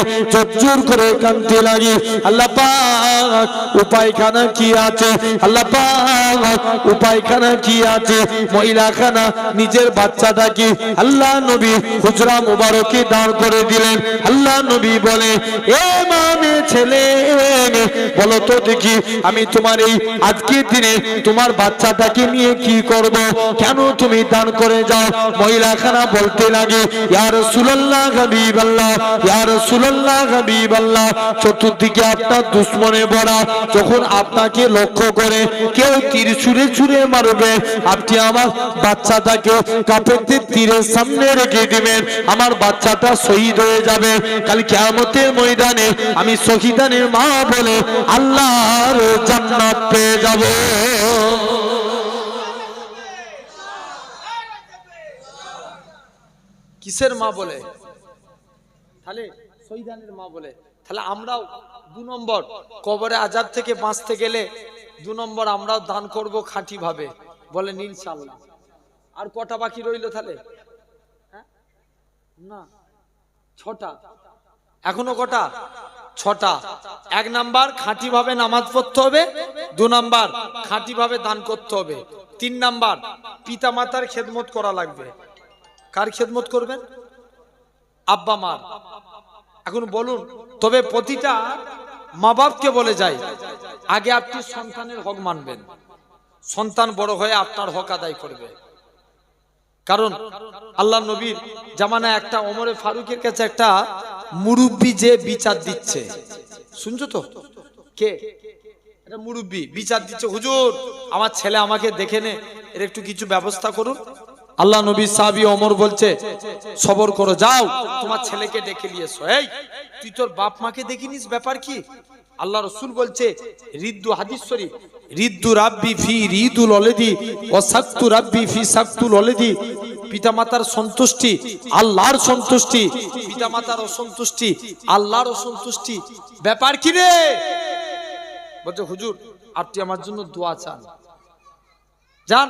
Speaker 1: জোর করে কাঁদতে লাগে। আল্লাহ পাক উপায়খানা কি আছে, আল্লাহ পাক উপায়খানা কি আছে? মহিলাখানা নিজের বাচ্চাটাকে আল্লাহ নবী হুজরা মুবারকে দাঁড় করে দিলেন। আল্লাহ নবী বলে, এ মা মেয়ে ছেলে, বলো তো দেখি আমি তোমার এই আজকের দিনে তোমার বাচ্চাটাকে নিয়ে কি করব? কেন তুমি দান করে যাও? মহিলাখানা বলতে লাগে, ইয়া রাসূলুল্লাহ হাবিবাল্লাহ, ইয়া রাসূলুল্লাহ হাবিবাল্লাহ, চতুর্দিকে আপনার দুশমনে ভরা, যখন আপনাকে লক্ষ্য করে কেউ তীর ছুঁড়ে ছুঁড়ে মারবে, আপনি আমার বাচ্চাটাকে কাফেরদের তীরের সামনে রেখে দিবেন, আমার বাচ্চাটা শহীদ হয়ে যাবে। কাল কিয়ামতের ময়দানে আমি শহীদানের মা বলে আল্লাহর জান্নাত পেয়ে যাব। কিসের মা বলে? তাহলে শহীদানের মা বলে। তাহলে আমরাও 2 নম্বর কবরে আযাব থেকে বাঁচতে গেলে 2 নম্বর আমরাও দান করব খাঁটি ভাবে, বলেন ইনশাআল্লাহ। আর কটা বাকি রইল তাহলে? না, 6টা। এখনো কটা? 6টা। 1 নাম্বার খাঁটি ভাবে নামাজ পড়তে হবে, 2 নাম্বার খাঁটি ভাবে দান করতে হবে, 3 নাম্বার পিতা মাতার খেদমত করা লাগবে। কার খেদমত করবেন? আব্বা মার। এখন বলুন, তবে প্রতিটা মা বাপকে বলে যায়, আগে আপনি সন্তানের হক মানবেন, সন্তান বড় হয়ে আপনার হক আদায় করবে। কারণ আল্লাহ নবীর জামানায় একটা ওমরে ফারুকের কাছে একটা মুরব্বি যে বিচার দিচ্ছে, শুনছো তো? কে? এটা মুরব্বি বিচার দিচ্ছে, হুজুর আমার ছেলে আমাকে দেখে নে, এর একটু কিছু ব্যবস্থা করুন। আল্লাহ নবী সাহাবী ওমর বলছে, সবর করো, যাও তোমার ছেলেকে ডেকে নিয়ে এসো। এই তুই তোর বাপ মাকে দেখিনিস, ব্যাপার কি? আল্লাহ রাসূল বলছে, রিদ্দু, হাদিস শরীফ, রিদ্দু রাব্বি ফি রিদুল ওয়ালিদি ওয়া সাকতু রাব্বি ফি সাকতুল ওয়ালিদি। পিতামাতার সন্তুষ্টি আল্লাহর সন্তুষ্টি, পিতামাতার অসন্তুষ্টি আল্লাহর অসন্তুষ্টি। ব্যাপার কি রে? বলছে, হুজুর আপনি আমার জন্য দোয়া চান, জান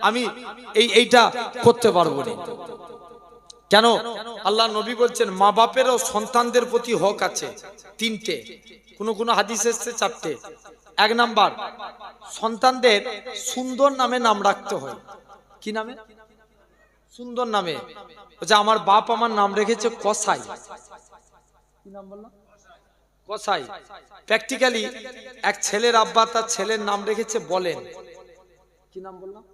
Speaker 1: আমি এইটা করতে পারবো না। কেন? আল্লাহ নবী বলছেন, মা বাপেরও সন্তানদের প্রতি হক আছে 3টে, কোন হাদিস এসেছে 4টে। 1 নাম্বার, সন্তানদের সুন্দর নামে নাম রাখতে হয়। কি নামে? সুন্দর নামে। বলছে, আমার বাপ আমার নাম রেখেছে কসাই। কি নাম বললাম? কসাই। প্র্যাকটিক্যালি এক ছেলের আব্বা তার ছেলের নাম রেখেছে বলেন। কি নাম বললাম?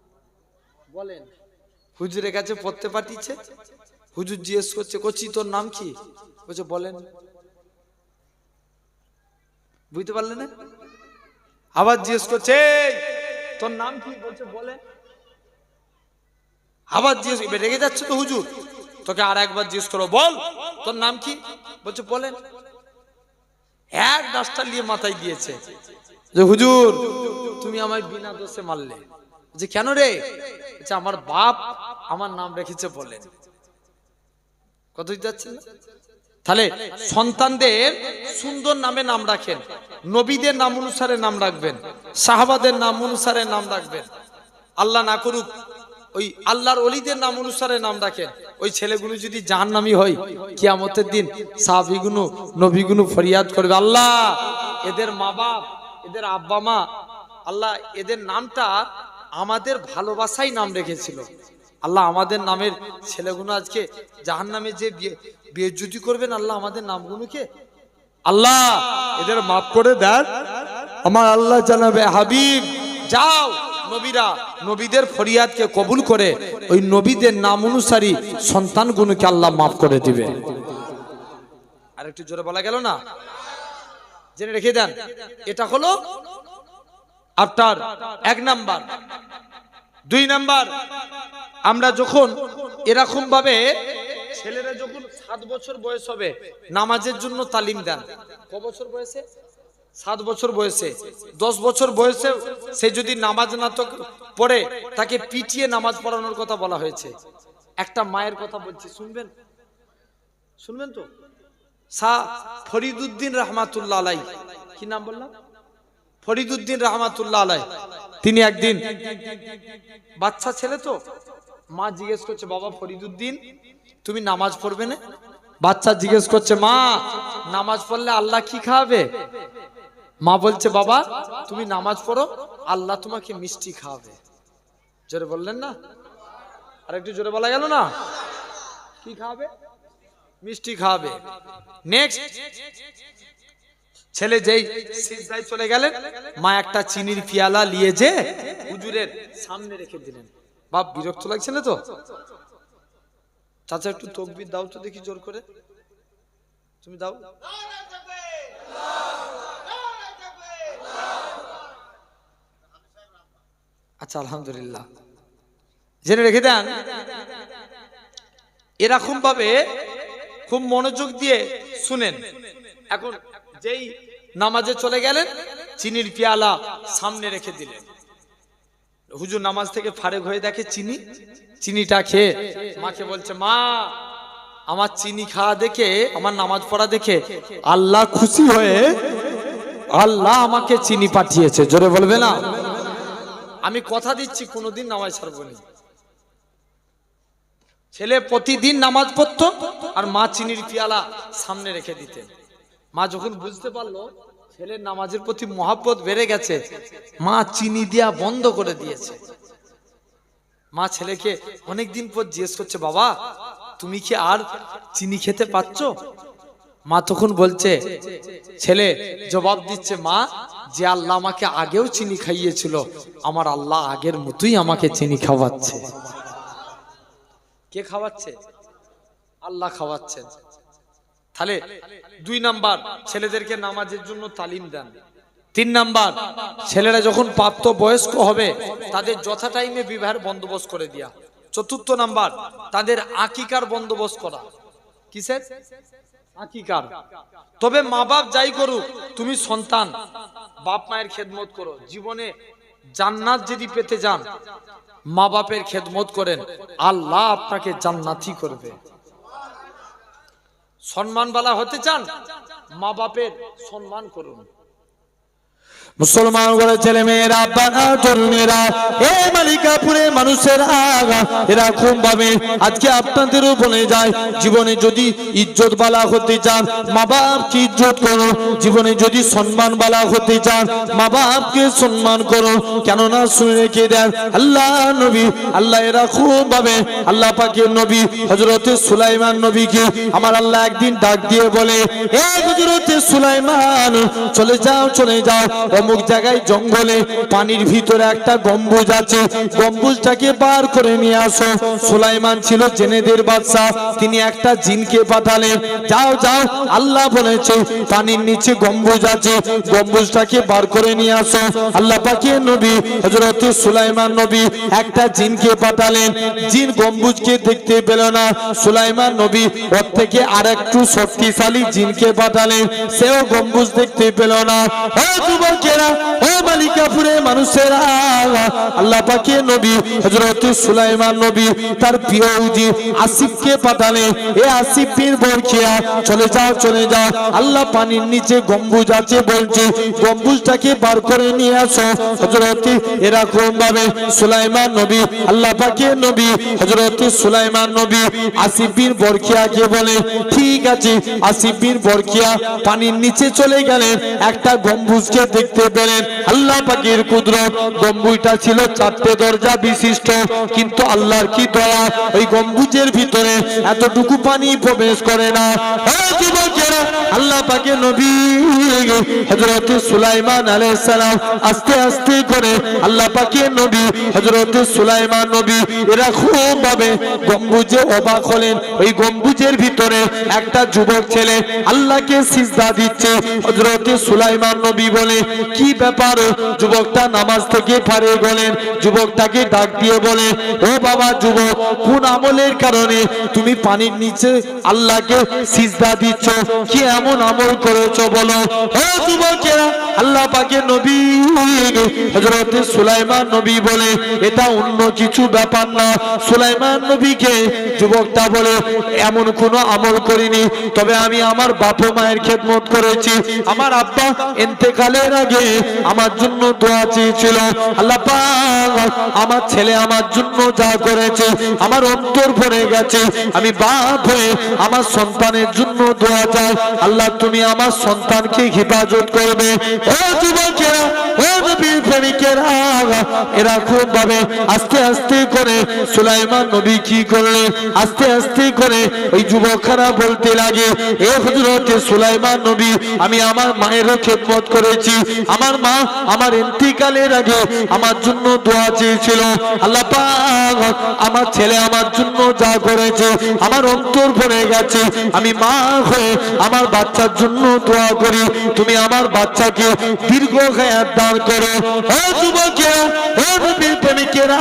Speaker 1: বলেন। হুজুরের কাছে পড়তে পাঠিয়েছে, হুজুর জিজ্ঞেস করছে, কচি তোর নাম কি? বলছে বলেন। বুঝতে পারলে না? আবার জিজ্ঞেস করছে, তোর নাম কি? বলছে বলেন। আবার জিজ্ঞেস, রেগে যাচ্ছে তো হুজুর, তোকে আর একবার জিজ্ঞেস করো, বল তোর নাম কি? বলছে বলেন। এক ডাস্টার নিয়ে মাথায় দিয়েছে যে, হুজুর তুমি আমায় বিনা দোষে মারলে। যে কেন রে? বলছে, আমার বাপ আমার নাম রেখেছে বলেন। কত যাচ্ছে? তাহলে সন্তানদের সুন্দর নামে নাম রাখেন। নবীদের নাম অনুসারে নাম রাখবেন, সাহাবাদের নাম অনুসারে নাম রাখবেন। আল্লাহ না করুক ওই আল্লাহর ওলিদের নাম অনুসারে নাম রাখেন, ওই ছেলেগুলো যদি জাহান্নামী হয় কিয়ামতের দিন সাহাবীগুলো নবীগুলো ফরিয়াদ করবে, আল্লাহ এদের মা বাপ এদের আব্বা মা আল্লাহ এদের নামটা আমাদের ভালোবাসাই নাম রেখেছিল, আল্লাহ আমাদের নামের ছেলেগুলো আজকে জাহান্নামে যে বেইজ্জতি করবেন, আল্লাহ আমাদের নামগুলোকে আল্লাহ এদের মাফ করে দেন। আমার আল্লাহ জানাবে হাবিব যাও, নবীরা নবীদের ফরিয়াদকে কবুল করে ওই নবীদের নাম অনুসারী সন্তানগুলোকে আল্লাহ মাফ করে দিবে। আর একটু জোরে বলা গেল না? জেনে রেখে দেন, এটা হলো আপনার 1 নাম্বার। 2 নাম্বার, আমরা যখন এরকম ভাবে ছেলেরা যখন 7 বছর বয়স হবে নামাজের জন্য তালিম দেন। ক বছর বয়সে? 7 বছর বয়সে। 10 বছর বয়সে সে যদি নামাজ না তো পড়ে তাকে পিটিয়ে নামাজ পড়ানোর কথা বলা হয়েছে। একটা মায়ের কথা বলছি, শুনবেন? শুনবেন তো? শাহ ফরিদউদ্দিন রহমাতুল্লাহ আলাই, কি নাম বললাম? ফরিদউদ্দিন রহমাতুল্লাহ আলাই। তিনি একদিন বাচ্চা ছেলে তো, মা জিজ্ঞেস করছে বাবা ফরিদউদ্দিন তুমি নামাজ পড়বে না? বাচ্চা জিজ্ঞেস করছে মা নামাজ পড়লে আল্লাহ কি খাওয়াবে? মা বলছে বাবা তুমি নামাজ পড়ো, আল্লাহ তোমাকে মিষ্টি খাওয়াবে। জোরে বললেন না? আর একটু জোরে বলা গেল না? কি খাওয়াবে? মিষ্টি খাওয়াবে। নেক্সট, ছেলে যেই সিজদায় চলে গেলেন, মা একটা চিনির পিয়ালা নিয়ে যে হুজুরের সামনে রেখে দিলেন। বাপ বিরক্ত লাগছে না তো? চাচা একটু তাকবীর দাও তো দেখি জোর করে, তুমি দাও। আচ্ছা আলহামদুলিল্লাহ। জেনে রেখে দেন, এরকম ভাবে খুব মনোযোগ দিয়ে শুনেন। এখন যেই নামাজে চলে গেলেন, চিনির পেয়ালা সামনে রেখে দিলেন। হুজুর নামাজ থেকে ফারেক হয়ে দেখে চিনিটা খেয়ে মাকে বলছে মা আমার চিনি খাওয়া দেখে, আমার নামাজ পড়া দেখে আল্লাহ খুশি হয়ে আল্লাহ আমাকে চিনি পাঠিয়েছে। জোরে বলবে না? আমি কথা দিচ্ছি কোনোদিন নামাজ ছাড়বো না। ছেলে প্রতিদিন নামাজ পড়তো আর মা চিনির পেয়ালা সামনে রেখে দিতেন। মা যখন বুঝতে পারলো ছেলের নামাজের প্রতি মহব্বত বেড়ে গেছে, মা চিনি দেয়া বন্ধ করে দিয়েছে। মা ছেলেকে অনেকদিন পর জিজ্ঞেস করছে বাবা তুমি কি আর চিনি খেতে পাচ্ছ? মা তখন বলছে, ছেলে জবাব দিচ্ছে মা যে আল্লাহ আমাকে আগেও চিনি খাইয়েছিল, আমার আল্লাহ আগের মতোই আমাকে চিনি খাওয়াচ্ছে। কে খাওয়াচ্ছে? আল্লাহ খাওয়াচ্ছেন। তাহলে 2 নাম্বার, ছেলেদেরকে নামাজের জন্য তালিম দেন। 3 নাম্বার, ছেলেরা যখন প্রাপ্ত বয়স্ক হবে তাদের যথা টাইমে বিবাহের বন্দোবস্ত করে দেয়া। 4 নাম্বার, তাদের আকিকার বন্দোবস্ত করা। কিসের? আকিকার। তবে মা বাপ যাই করুক, তুমি সন্তান বাপ মায়ের খেদমত করো। জীবনে জান্নাত যদি পেতে যান মা বাপের খেদমত করেন, আল্লাহ আপনাকে জান্নাতি করবে। সম্মানওয়ালা হতে চান, মা বাপের সম্মান করুন। মুসলমান ঘরের ছেলে মেয়েরা, বাবা তরুণেরা, এই মালিকাপুরে মানুষের আগা এরকম ভাবে আজকে আপনাদেরও বলে যায়, জীবনে যদি ইজ্জত বালা হতে চান মা বাপকে ইজ্জত করো, জীবনে যদি সম্মান বালা হতে চান মা বাপকে সম্মান করো। কেননা শুনে রেখে দেন আল্লাহ নবী, আল্লাহ এরকম ভাবে আল্লাহ পাকের নবী হযরতে সুলাইমান নবীকে আমার আল্লাহ একদিন ডাক দিয়ে বলে, এই হযরতে সুলাইমান চলে যাও চলে যাও, অমুক জায়গায় জঙ্গলে পানির ভিতরে একটা গম্বুজ আছে, গম্বুজটাকে বার করে নিয়ে আসো। সুলাইমান ছিল জেনেদের বাদশা, তিনি একটা জিনকে পাঠালেন, যাও যাও আল্লাহ বলেছে পানির নিচে গম্বুজ আছে, গম্বুজটাকে বার করে নিয়ে আসো। আল্লাহ পাকের নবী হযরত সুলাইমান নবী একটা জিনকে পাঠালেন, জিন গম্বুজকে দেখতে পেল না। সুলাইমান নবী ওর থেকে আরেকটু শক্তিশালী জিনকে পাঠালেন, সেও গম্বুজ দেখতে পেল না। যুবক যুবকেরা, ও মালিকাপুরে মানুষেরা, আল্লাহ পাকের নবী হযরত সুলাইমান নবী তার প্রিয় উজির আসিফকে পাঠালেন, এ আসিফ বিন বরখিয়া চলে যাও চলে যাও, আল্লাহ পানির নিচে গম্বুজ আছে বলছে, গম্বুজটাকে বার করে নিয়ে আসো। হযরত এরকম ভাবে সুলাইমান নবী, আল্লাহ পাকের নবী হযরত সুলাইমান নবী আসিফ বিন বরখিয়াকে বলে ঠিক আছে। আসিফ বিন বরখিয়া পানির নিচে চলে গেলেন, একটা গম্বুজকে দেখতে পেলেন। আল্লাহ পাকের কুদরত, গম্বুজটা ছিল 4টে দরজা বিশিষ্ট, কিন্তু আল্লাহর কি দয়া, ওই গম্বুজের ভিতরে এতটুকু পানি প্রবেশ করে না। যুবকেরা, আল্লাহ পাকের নবী হযরত সুলাইমান আলাইহিস সালাম আস্তে আস্তে করে, আল্লাহ পাকের নবী হযরত সুলাইমান নবী এরকম ভাবে গম্বুজে অবাক হলেন। ওই গম্বুজের ভিতরে একটা যুবক ছেলে আল্লাহকে সিজদা দিচ্ছে। হযরত সুলাইমান নবী বলে কি ব্যাপার? যুবকটা নামাজ থেকে ফারিগ হলেন, যুবকটাকে ডাক দিয়ে বলে ও বাবা যুবক, কোন আমলের কারণে তুমি পানির নিচে আল্লাহকে সিজদা দিচ্ছ? কি এমন আমল করেছো বলো? ও যুবকেরা, আল্লাহ পাকের নবী হযরত সুলাইমান নবী বলে এটা অন্য কিছু ব্যাপার না। সুলাইমান নবীকে যুবকটা বলে এমন কোনো আমল করিনি, তবে আমি আমার বাপ মায়ের খেদমত করেছি। আমার আব্বা ইন্তেকালের আগে আমার জন্য দোয়া চেয়েছিল, আল্লাহ পাক আমার ছেলে আমার জন্য যা করেছে আমার অন্তর ভরে গেছে। আমি বাপ হয়ে আমার সন্তানের জন্য দোয়া চাই, আল্লাহ তুমি আমার সন্তানকে হেফাজত করবে। ও যুবকেরা, ও নবীর প্রেমিকেরা, এরকম ভাবে আস্তে আস্তে করে সুলাইমান নবী কি করলেন, আস্তে আস্তে করে ওই যুবকরা বলতে লাগে এ হযরত সুলাইমান নবী, আমি আমার মায়েরও খেদমত করেছি, আমার মা আমার ইন্তিকালের আগে আমার জন্য দোয়া চেয়েছিল, আল্লাহ পাক আমার ছেলে আমার জন্য যা করেছে আমার অন্তর ভরে গেছে। আমি মা হয়ে আমার বাচ্চার জন্য দোয়া করি, তুমি আমার বাচ্চাকে দীর্ঘ হায়াত দান করো। ও যুবকেরা, ও নবীর প্রেমিকেরা,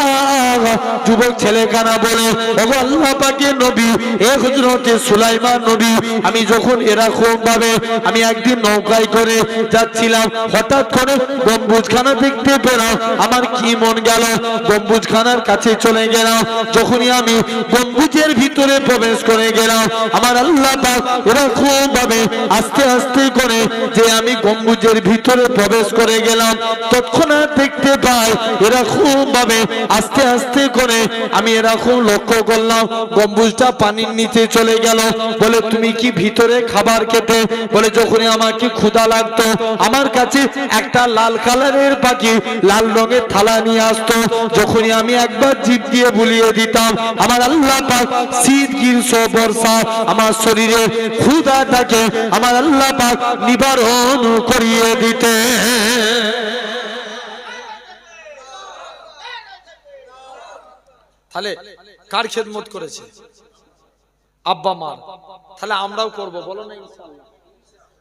Speaker 1: যুবক ছেলেখানা বলে ওগো আল্লাহ পাকের নবী, এ হযরত সুলাইমান নবী, আমি যখন এরকম ভাবে আমি একদিন নৌকায় করে যাচ্ছিলাম, হঠাৎ করে গম্বুজখানা দেখতে পেলাম, আমার কি মন গেল, গম্বুজখানার কাছে চলে গেলাম। যখনই আমি গম্বুজের ভিতরে প্রবেশ করে গেলাম, আমার আল্লাহ পাক এরকম ভাবে আস্তে আস্তে করে যে আমি গম্বুজের ভিতরে প্রবেশ করে গেলাম, তৎক্ষণাৎ দেখতে পাই এরকম ভাবে আস্তে আস্তে করে আমি এরকম লক্ষ্য করলাম গম্বুজটা পানির নিচে চলে গেল। বলে তুমি কি ভিতরে খাবার খেতে? বলে যখনই আমাকে ক্ষুধা লাগতো আমার কাছে একটা লাল কালারের পাখি লাল রঙের থালা নিয়ে আসতো, যখনই আমি একবার জিভ দিয়ে বুলিয়ে দিতাম, আমার আল্লাহ পাক শীত গ্রীষ্ম বর্ষা আমার শরীরে ক্ষুধাটাকে আমার আল্লাহ পাক নিবারণ করিয়ে দিতে। তাহলে কার খেদমত করেছে? আব্বা মা। তাহলে আমরাও করব, বলো না ইনশাআল্লাহ।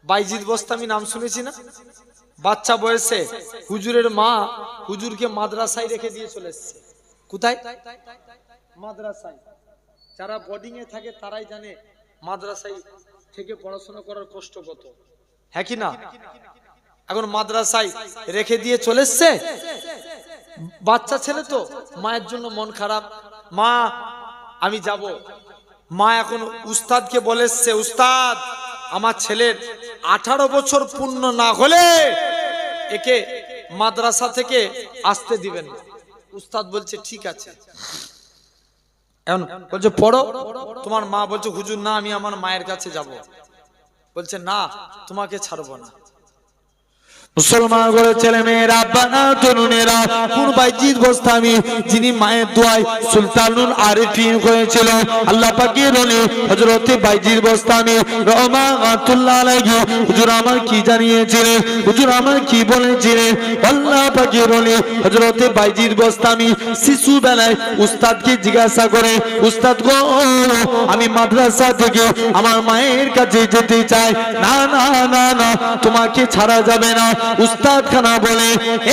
Speaker 1: বাইজিদ বোস্তামি নাম শুনেছি না? বাচ্চা বয়সে হুজুরের মা হুজুরকে মাদ্রাসায় রেখে দিয়ে চলে এসেছে। কোথায়? মাদ্রাসায়। যারা বোর্ডিং এ থাকে তারাই জানে মাদ্রাসায় থেকে পড়াশোনা করার কষ্ট কত, হ্যাঁ কি না? এখন মাদ্রাসায় রেখে দিয়ে চলে এসেছে, বাচ্চা ছেলে তো, মায়ের জন্য মন খারাপ, মা আমি যাব। মা এখন উস্তাদকে বলেছে, উস্তাদ আমার ছেলের 18 বছর পূর্ণ না হলে একে মাদ্রাসা থেকে আসতে দিবেন না। উস্তাদ বলছে ঠিক আছে। এখন বলছে পড়ো। তোমার মা বলছে হুজুর না, আমি আমার মায়ের কাছে যাব। বলছে না, তোমাকে ছাড়বো না। মুসলমান করে ছেলে মেয়েরা, আব্বানা তরুণেরা, কোন বাইজিদ বোস্তামি যিনি মায়ের দোয়ায় সুলতানুল আরিফিন হয়েছিল, আল্লাহ পাকের ওলি হযরত বাইজিদ বোস্তামি রহমাতুল্লাহ আলাইহি, হুজুর আমার কি জানিয়েছিলেন, হুজুর আমার কি বলেছিলেন? আল্লাহ পাকের ওলি হযরত বাইজিদ বোস্তামি শিশু বেলায় উস্তাদকে জিজ্ঞাসা করে, উস্তাদ গো আমি মাদ্রাসা থেকে আমার মায়ের কাছে যেতে চাই। না না না না, তোমাকে ছাড়া যাবে না। উস্তাদ খানা বলে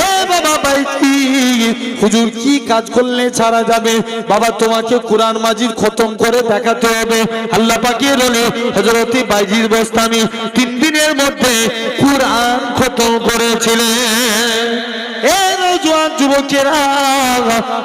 Speaker 1: এ বাবা বাইজিদ, হুজুর কি কাজ করলে ছাড়া যাবে? বাবা তোমাকে কুরআন মাজিদ খতম করে দেখাতে হবে। আল্লাহ পাকের ওলি হযরত বাইজিদ বোস্তামি 3 দিনের মধ্যে কুরআন খতম করেছিলেন। জোয়ান যুবকেরা,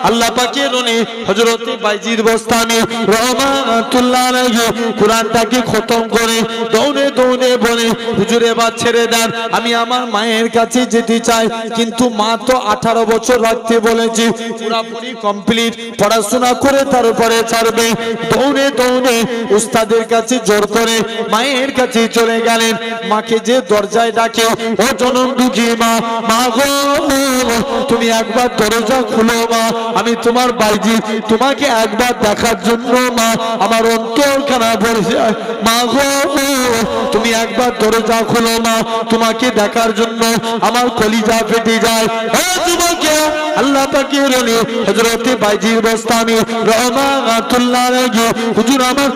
Speaker 1: আল্লাহ পাকের উনি হযরত বাইজিদ বোস্তামি রাহমাতুল্লাহ আলাইহি কুরআনটাকে খতম করে দৌড়ে দৌড়ে বলে, হুজুর এবার ছেড়ে দেন, আমি আমার মায়ের কাছে যেতে চাই। কিন্তু মা তো 18 বছর রাখতে বলেছি, পুরোপুরি কমপ্লিট পড়াশোনা করে তারপরে ছাড়বে। দৌড়ে দৌড়ে উস্তাদের কাছে জোর করে মায়ের কাছে চলে গেলেন। মাকে যে দরজায় ডাকে, ও জনম দুঃখী মা, মা গো তুমি একবার দরজা খুলো মা, আমি তোমার বাইজি, তোমাকে একবার দেখার জন্য মা আমার অন্তর খানা পড়ে যায়। মা গো তুমি একবার দরজা খুলো মা, তোমাকে দেখার জন্য আমার কলিজা ফেটে যায়। আল্লাহ পাকের ওলি হযরত বাইজি বোস্তামি রাহমাতুল্লাহ আলাইহি হুজুর আমার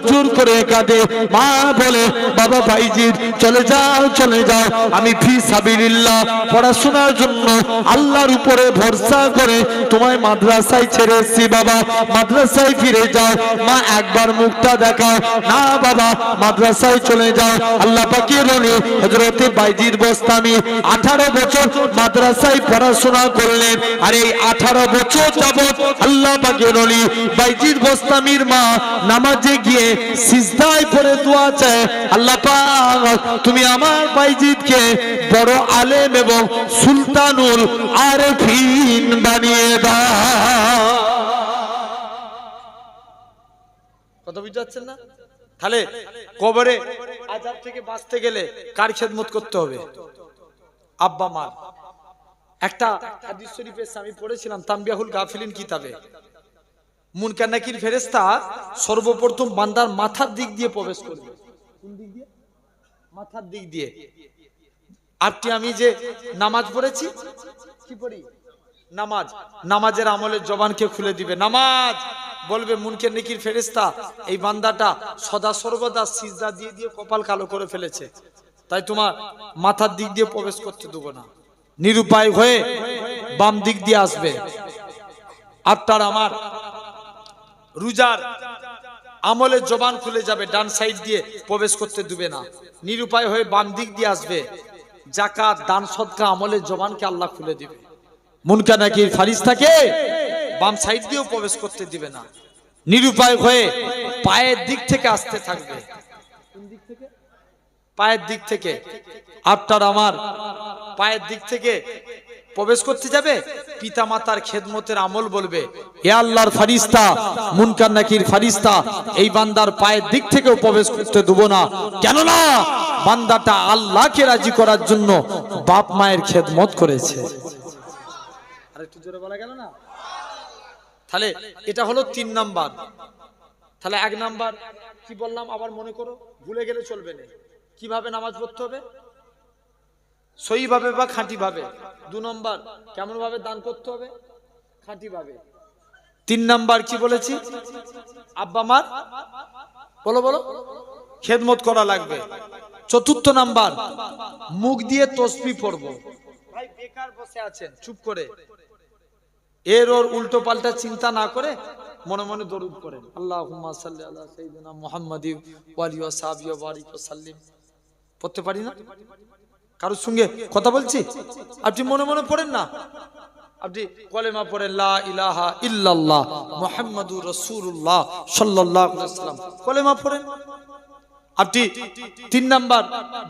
Speaker 1: জোর করে কাঁদে। মা বলে, বাবা বাইজি চলে যাও চলে যাও, আমি ফি সাবিলিল্লাহ পড়াশোনার জন্য আল্লাহর উপরে ভরসা করে তোমায় মাদ্রাসায় ছেড়ে এসেছি, বাবা মাদ্রাসায় ফিরে যাও। মা একবার মুখটা দেখাও না, বাবা মাদ্রাসায় চলে যাও। আল্লাহ পাকের ওলি হযরত বাইজি বোস্তামি 18 বছর মাদ্রাসায় পড়াশোনা করলেন। আর এই 18 বছর যাবত আল্লাহ পাকের ওলি বাইজি বোস্তামির মা নামাজে গিয়ে সিজদায় পড়ে দোয়া চায়, আল্লাহ পাক তুমি আমার বাইজিদকে বড় আলেম এবং সুলতানুল আরেফিন বানিয়ে দাও। কথা বুঝতে পারছেন না? তাহলে কবরে আযাব থেকে বাঁচতে গেলে কার খেদমত করতে হবে? আব্বা মা। একটা হাদিস শরীফে আমি পড়েছিলাম তানবিহুল গাফিলিন কিতাবে, মুনকার নাকির ফেরেশতা সর্বপ্রথম বান্দার মাথার দিক দিয়ে প্রবেশ করবে। কোন দিক দিয়ে? মাথার দিক দিয়ে। আপনি আমি যে নামাজ পড়েছি, কি পড়ি? নামাজ। নামাজের আমলের জবানকে খুলে দিবে। নামাজ বলবে মুনকার নাকির ফেরেশতা, এই বান্দাটা সদা সর্বদা সিজদা দিয়ে দিয়ে কপাল কালো করে ফেলেছে, তাই তোমার মাথার দিক দিয়ে প্রবেশ করতে দেব না। নিরুপায় হয়ে বাম দিক দিয়ে আসবে। আপনার আমার রোজার আমলের জবান খুলে যাবে, ডান সাইড দিয়ে প্রবেশ করতে দেবে না। নিরুপায় হয়ে বাম দিক দিয়ে আসবে। যাকাত দান সদকা আমলের জবানকে আল্লাহ খুলে দিবে। মুনকার নাকির ফারিস্তাকে বাম সাইড দিয়েও প্রবেশ করতে দিবে না। নিরুপায় হয়ে পায়ের দিক থেকে আসতে থাকবে। কোন দিক থেকে? পায়ের দিক থেকে। আপনার আমার পায়ের দিক থেকে প্রবেশ করতে যাবে। পিতা মাতার খেদমতের আমল বলবে, হে আল্লাহর ফারিস্তা, মুনকার নাকির ফারিস্তা, এই বান্দার পায়ের দিক থেকেও প্রবেশ করতে দেব না। কেননা বান্দাটা আল্লাহকে রাজি করার জন্য বাপ মায়ের খেদমত করেছে। আর একটু জোরে বলা গেল না? তাহলে এটা হলো 3 নাম্বার। তাহলে 1 নাম্বার কি বললাম আবার মনে করো, ভুলে গেলে চলবে না। কিভাবে নামাজ পড়তে হবে? সহি ভাবে বা খাঁটি ভাবে। 2 নম্বর কেমন ভাবে দান করতে হবে? খাঁটি ভাবে। 3 নাম্বার কি বলেছি? আব্বা মার বলো বলো খেদমত করা লাগবে। 4র্থ নাম্বার মুখ দিয়ে তাসবিহ পড়ব। ভাই বেকার বসে আছেন চুপ করে, এর ওর উল্টো পাল্টা চিন্তা না করে মনে মনে দরুদ করেন, আল্লাহুম্মা সাল্লি আলা সাইয়্যিদিনা মুহাম্মাদিন ওয়া আলিহি ওয়া সাহবিহি ওয়া বারিক ওয়া সাল্লিম। পড়তে পারি না? কারোর সঙ্গে কথা বলছি, আপনি মনে মনে পড়েন না। আপনি কলেমা পড়েন, লা ইলাহা ইল্লাল্লাহ মুহাম্মাদুর রাসূলুল্লাহ সাল্লাল্লাহু আলাইহি ওয়াসাল্লাম, কলেমা পড়েন। আপনি 3 নাম্বার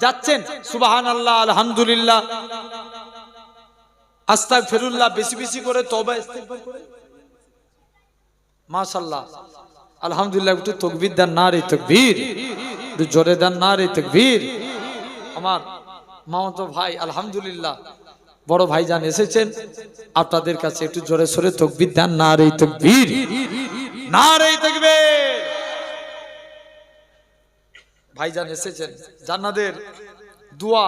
Speaker 1: যাচ্ছেন, সুবহানাল্লাহ, আলহামদুলিল্লাহ, আস্তাগফিরুল্লাহ বেশি বেশি করে তওবা ইস্তিগফার করেন। মাশাআল্লাহ, আলহামদুলিল্লাহ। একটু তাকবীর দেন, নারে তাকবীর, একটু জোরে দেন, নারে তাকবীর। আমার মামাতো ভাই আলহামদুলিল্লাহ বড় ভাইজান এসেছেন, আপনাদের কাছে একটু জোরে সোরে তাকবীর দেন, নারে তাকবীর, নারে তাকবীর। ভাইজান এসেছেন, জান্নাতের দোয়া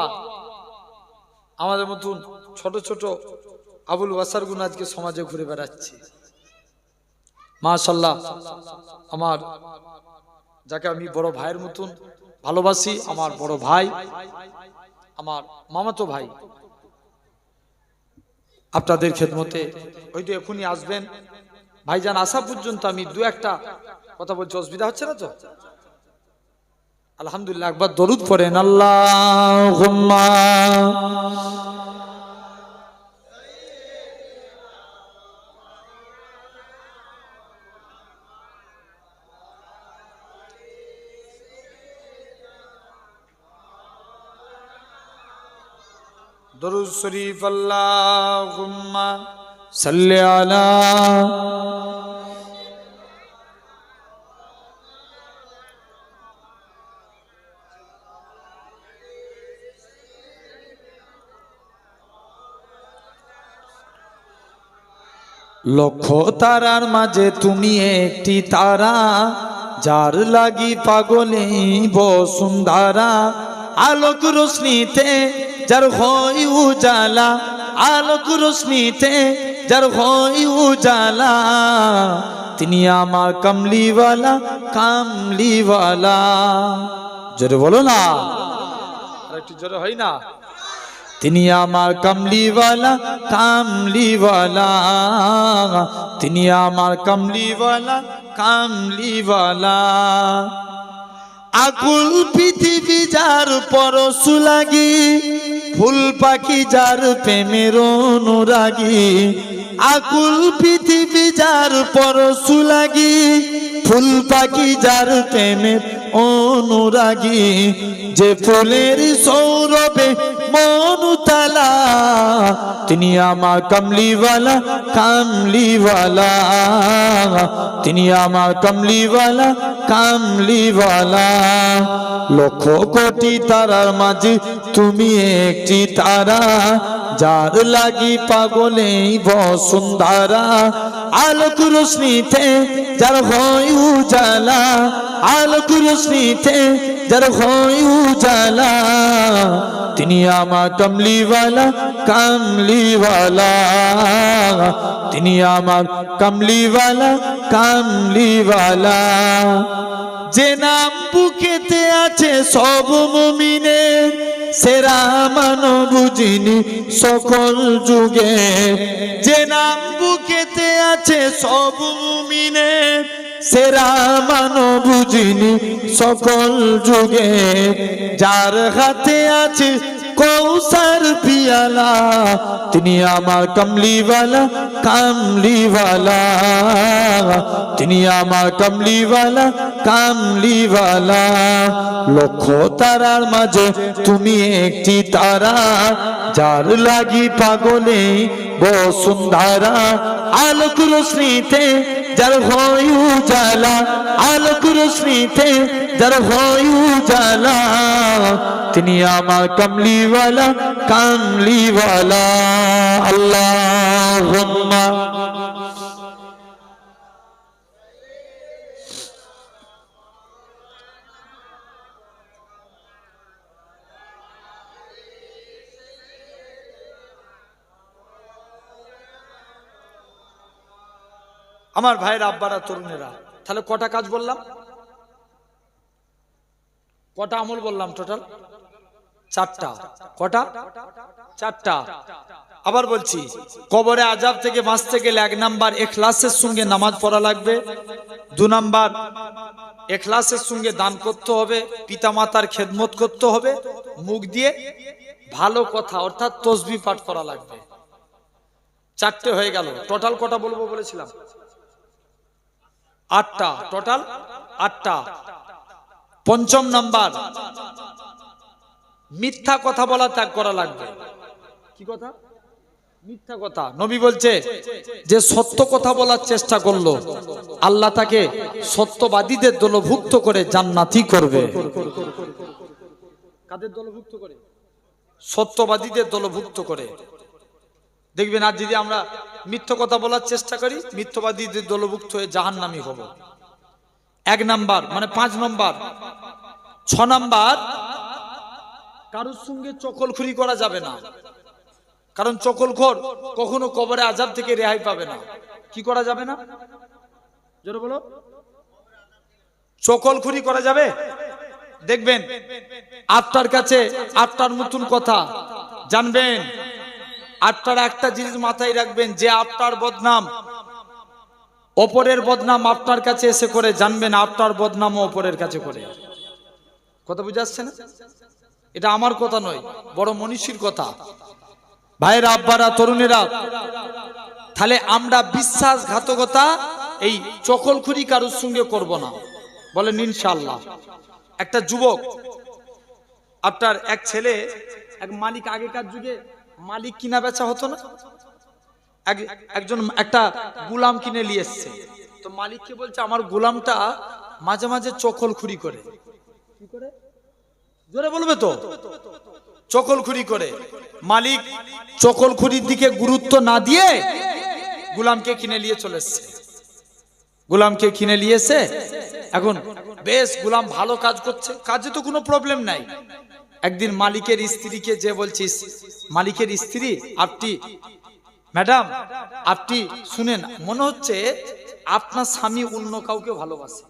Speaker 1: আমাদের মতন ছোট ছোট আবুল ওয়াসার গুণ আজকে সমাজে ঘুরে বেড়াচ্ছে। মাশাআল্লাহ, আমার যাকে আমি বড় ভাইয়ের মতন ভালোবাসি, আমার বড় ভাই, আমার মামাতো ভাই, আপনাদের খেদমতে হয়তো এখনই আসবেন। ভাইজান আসা পর্যন্ত আমি 2-1টা কথা বলছি, অসুবিধা হচ্ছে না তো? আলহামদুলিল্লাহ, একবার দরুদ পড়েন আল্লাহুম্মা দরুদ শরীফ আল্লাহুম্মা সাল্লি আলা লক্ষ তারার মাঝে তুমি একটি তারা, যার লাগি পাগলে বসুন্ধরা। আলোক রোশনীতে যার হয় উজালা, আলোক রোশনীতে যার হয় উজালা, তিনি আমার কামলিওয়ালা কামলিওয়ালা। জোরে বলো না, আরেকটু জোরে হয় না? তিনি আমার কামলিওয়ালা কামলিওয়ালা, তিনি আমার কামলিওয়ালা কামলিওয়ালা। আকুল পৃথিবী যার পরশ লাগি, ফুল পাখি যার প্রেমের অনুরাগী। আকুল পৃথিবী যার পরশ লাগি, ফুল পাখি যার প্রেমের অনুরাগী। যে ফুলের সৌরভে মনুতালা, তিনি আমার কামলিওয়ালা কামলিওয়ালা, তিনি আমার কামলিওয়ালা কামলিওয়ালা। লক্ষ কোটি তারার মাঝে তুমি একটি তারা, যার লাগি পাগলে বসুন্ধরা। আলোক রোশনীতে যার হয় উজালা, আলোক রোশনীতে যার হয় উজালা, তিনি আমার কামলিওয়ালা কামলিওয়ালা, তিনি আমার কামলিওয়ালা কামলিওয়ালা। যে নাম বুকেতে আছে সব মুমিনের, সেরা মানব বুঝিনি সকল যুগে। যে নাম বুকেতে আছে সব মুমিনের, সেরা মানব বুঝিনি সকল যুগে। যার হাতে আছে কৌসার পিয়ালা, তিনি আমার কামলিওয়ালা কামলিওয়ালা, তিনি আমার কামলিওয়ালা কামলিওয়ালা। লক্ষ তারার মাঝে তুমি একটি তারা, যার লাগি পাগলে বসুন্ধরা। আলোক রোশনীতে যার হয় উজালা, আলোক রোশনীতে যার হয় উজালা, তিনি আমার কামলিওয়ালা কামলিওয়ালা। আল্লাহুম্মা আমার ভাইয়ের আব্বারা তরুণেরা, তাহলে কটা কাজ বললাম, কটা আমল বললাম? টোটাল চারটা। কটা? চারটা। আবার বলছি, কবরে আযাব থেকে বাঁচতে গেলে 1 নাম্বার ইখলাসের সঙ্গে নামাজ পড়া লাগবে। 2 নাম্বার ইখলাসের সঙ্গে দান করতে হবে, পিতামাতার খেদমত করতে হবে, মুখ দিয়ে ভালো কথা অর্থাৎ তাসবিহ পাঠ করা লাগবে। 4টে হয়ে গেল। টোটাল কটা বলবো বলেছিলাম? 8টা। টোটাল 8টা। 5ম নাম্বার, মিথ্যা কথা বলা ত্যাগ করা লাগবে। কি কথা? মিথ্যা কথা। নবী বলছে যে সত্য কথা বলার চেষ্টা করলো, আল্লাহ তাকে সত্যবাদীদের দলভুক্ত করে জান্নাতি করবে। কাদের দলভুক্ত করে? সত্যবাদীদের দলভুক্ত করে। দেখবেন আজ যদি আমরা মিথ্যা কথা বলার চেষ্টা করি, মিথ্যাবাদীদের দলভুক্ত হয়ে জাহান্নামী হব। 1 নাম্বার মানে 5 নম্বর। 6 নাম্বার, কারোর সঙ্গে চকলখুরি করা যাবে না, কারণ চকলখোর কখনো কবরে আযাব থেকে রেহাই পাবে না। কি করা যাবে না? জোরে বলো। চকলখুরি করা যাবে? দেখবেন আপনার কাছে আপনার নতুন কথা জানবেন, আপনার একটা জিনিস মাথায় রাখবেন, যে আপনার বদনাম অপরের বদনাম আপনার কাছে এসে করে, জানবেন আপনার বদনামও অপরের কাছে করে। কথা বুঝে আসছে না? এটা আমার কথা নয়, বড় মনীষীর কথা। ভাইয়েরা, আব্বারা, তরুণেরা, তাহলে আমরা বিশ্বাসঘাতকতা এই চকলখুরি কারোর সঙ্গে করব না, বলেন ইনশাআল্লাহ। একটা যুবক, আপনার এক ছেলে, এক মালিক, আগেকার যুগে মালিক কিনা বেচা হতো না, একজন একটা গোলাম কিনে নিয়ে এসছে। তো মালিককে বলছে আমার গোলামটা মাঝে মাঝে চকলখুরি করে। কি করে? জোরে বলবে তো। চকলখুরি করে। মালিক চকলখুরির দিকে গুরুত্ব না দিয়ে গোলামকে কিনে নিয়ে চলে এসছে। গোলামকে কিনে নিয়েছে, এখন বেশ গোলাম ভালো কাজ করছে, কাজে তো কোনো প্রবলেম নাই। একদিন মালিকের স্ত্রীকে যে বলছিস, মালিকের স্ত্রী, আপনি ম্যাডাম, আপনি শুনেন, মনে হচ্ছে আপনার স্বামী অন্য কাউকে ভালোবাসে।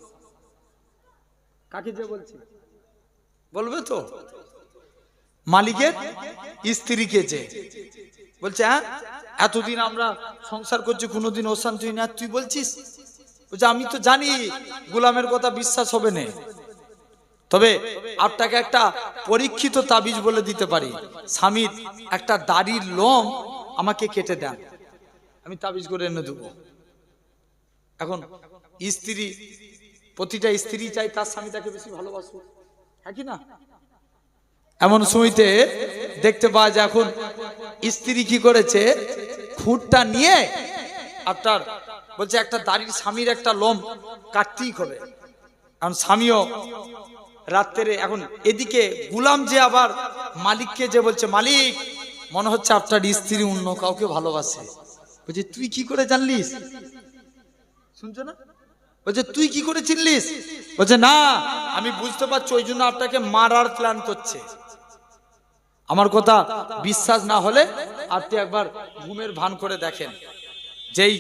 Speaker 1: কাকে যে বলছি বলবে তো? মালিকের স্ত্রীকে যে বলছে, হ্যাঁ এতদিন আমরা সংসার করছি, কোনোদিন অশান্তি হয়নি, আর তুই বলছিস? বলছে আমি তো জানি গোলামের কথা বিশ্বাস হবে না, তবে আপনাকে একটা পরীক্ষিত তাবিজ বলে দিতে পারি। স্বামীর একটা দাড়ির লোম আমাকে কেটে দেন, আমি তাবিজ করে এনে দেবো। এখন স্ত্রী, প্রতিটা স্ত্রী চাই তার স্বামী তাকে বেশি ভালোবাসো, হ্যাঁ কি না? এমন সময়তে দেখতে পাওয়া যায় এখন স্ত্রী কি করেছে, খুঁটটা নিয়ে আপনার বলছে একটা দাড়ির স্বামীর একটা লোম কাটতেই হবে। কারণ স্বামীও রাত্রে, এখন এদিকে গোলাম যে আবার মালিককে যে বলছে, মালিক মনে হচ্ছে আপনার স্ত্রী অন্য কাউকে ভালোবাসে। বলছে তুই কি করে জানলিস? শুনছো না? বলছে তুই কি করে চিনলিস? বলছে না, আমি বুঝতে পারছি, ওই জন্য আপনাকে মারার প্ল্যান করছে। আমার কথা বিশ্বাস না হলে আপনি একবার ঘুমের ভান করে দেখেন, যেই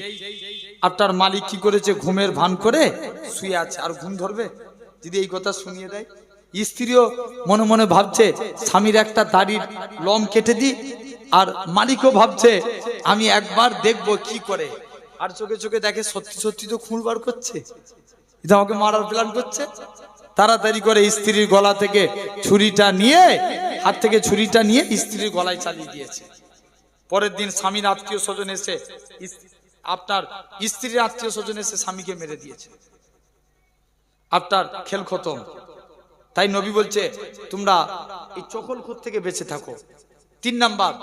Speaker 1: আপনার মালিক কি করেছে, ঘুমের ভান করে শুয়ে আছে, আর ঘুম ধরবে যদি এই কথা শুনিয়ে দেয়। স্ত্রীও মনে মনে ভাবছে স্বামীর একটা দাড়ির লোম কেটে দি, আর মালিকও ভাবছে আমি একবার দেখব কি করে, আর চোখে চোখে দেখে সত্যি সত্যি তো খুন বার করছে, এটা আমাকে মারার প্ল্যান করছে। তাড়াতাড়ি করে স্ত্রীর গলা থেকে ছুরিটা নিয়ে, হাত থেকে ছুরিটা নিয়ে স্ত্রীর গলায় চালিয়ে দিয়েছে। পরের দিন স্বামীর আত্মীয় স্বজন এসে, আপনার স্ত্রীর আত্মীয় স্বজন এসে স্বামীকে মেরে দিয়েছে। আপনার খেল খতম। তাই নবী বলছে তোমরা এই চকলখোর থেকে বেঁচে থাকো। 3 নাম্বার,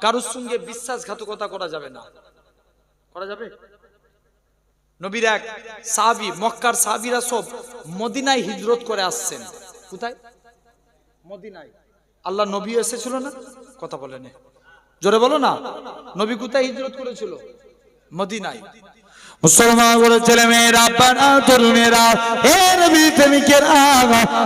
Speaker 1: কারোর সঙ্গে বিশ্বাসঘাতকতা করা যাবে না। করা যাবে? নবীর এক সাহাবী, মক্কার সাহাবীরা সব মদিনায় হিজরত করে আসছেন। কোথায়? মদিনায়। আল্লাহ নবী এসেছিল না? কথা বলেন, জোরে বলো না। নবী কোথায় হিজরত করেছিল? মদিনায়। মুসলমান বলে ছেলে মেয়েরা, বাবা তরুণেরা, হে নবী প্রেমিকেরা,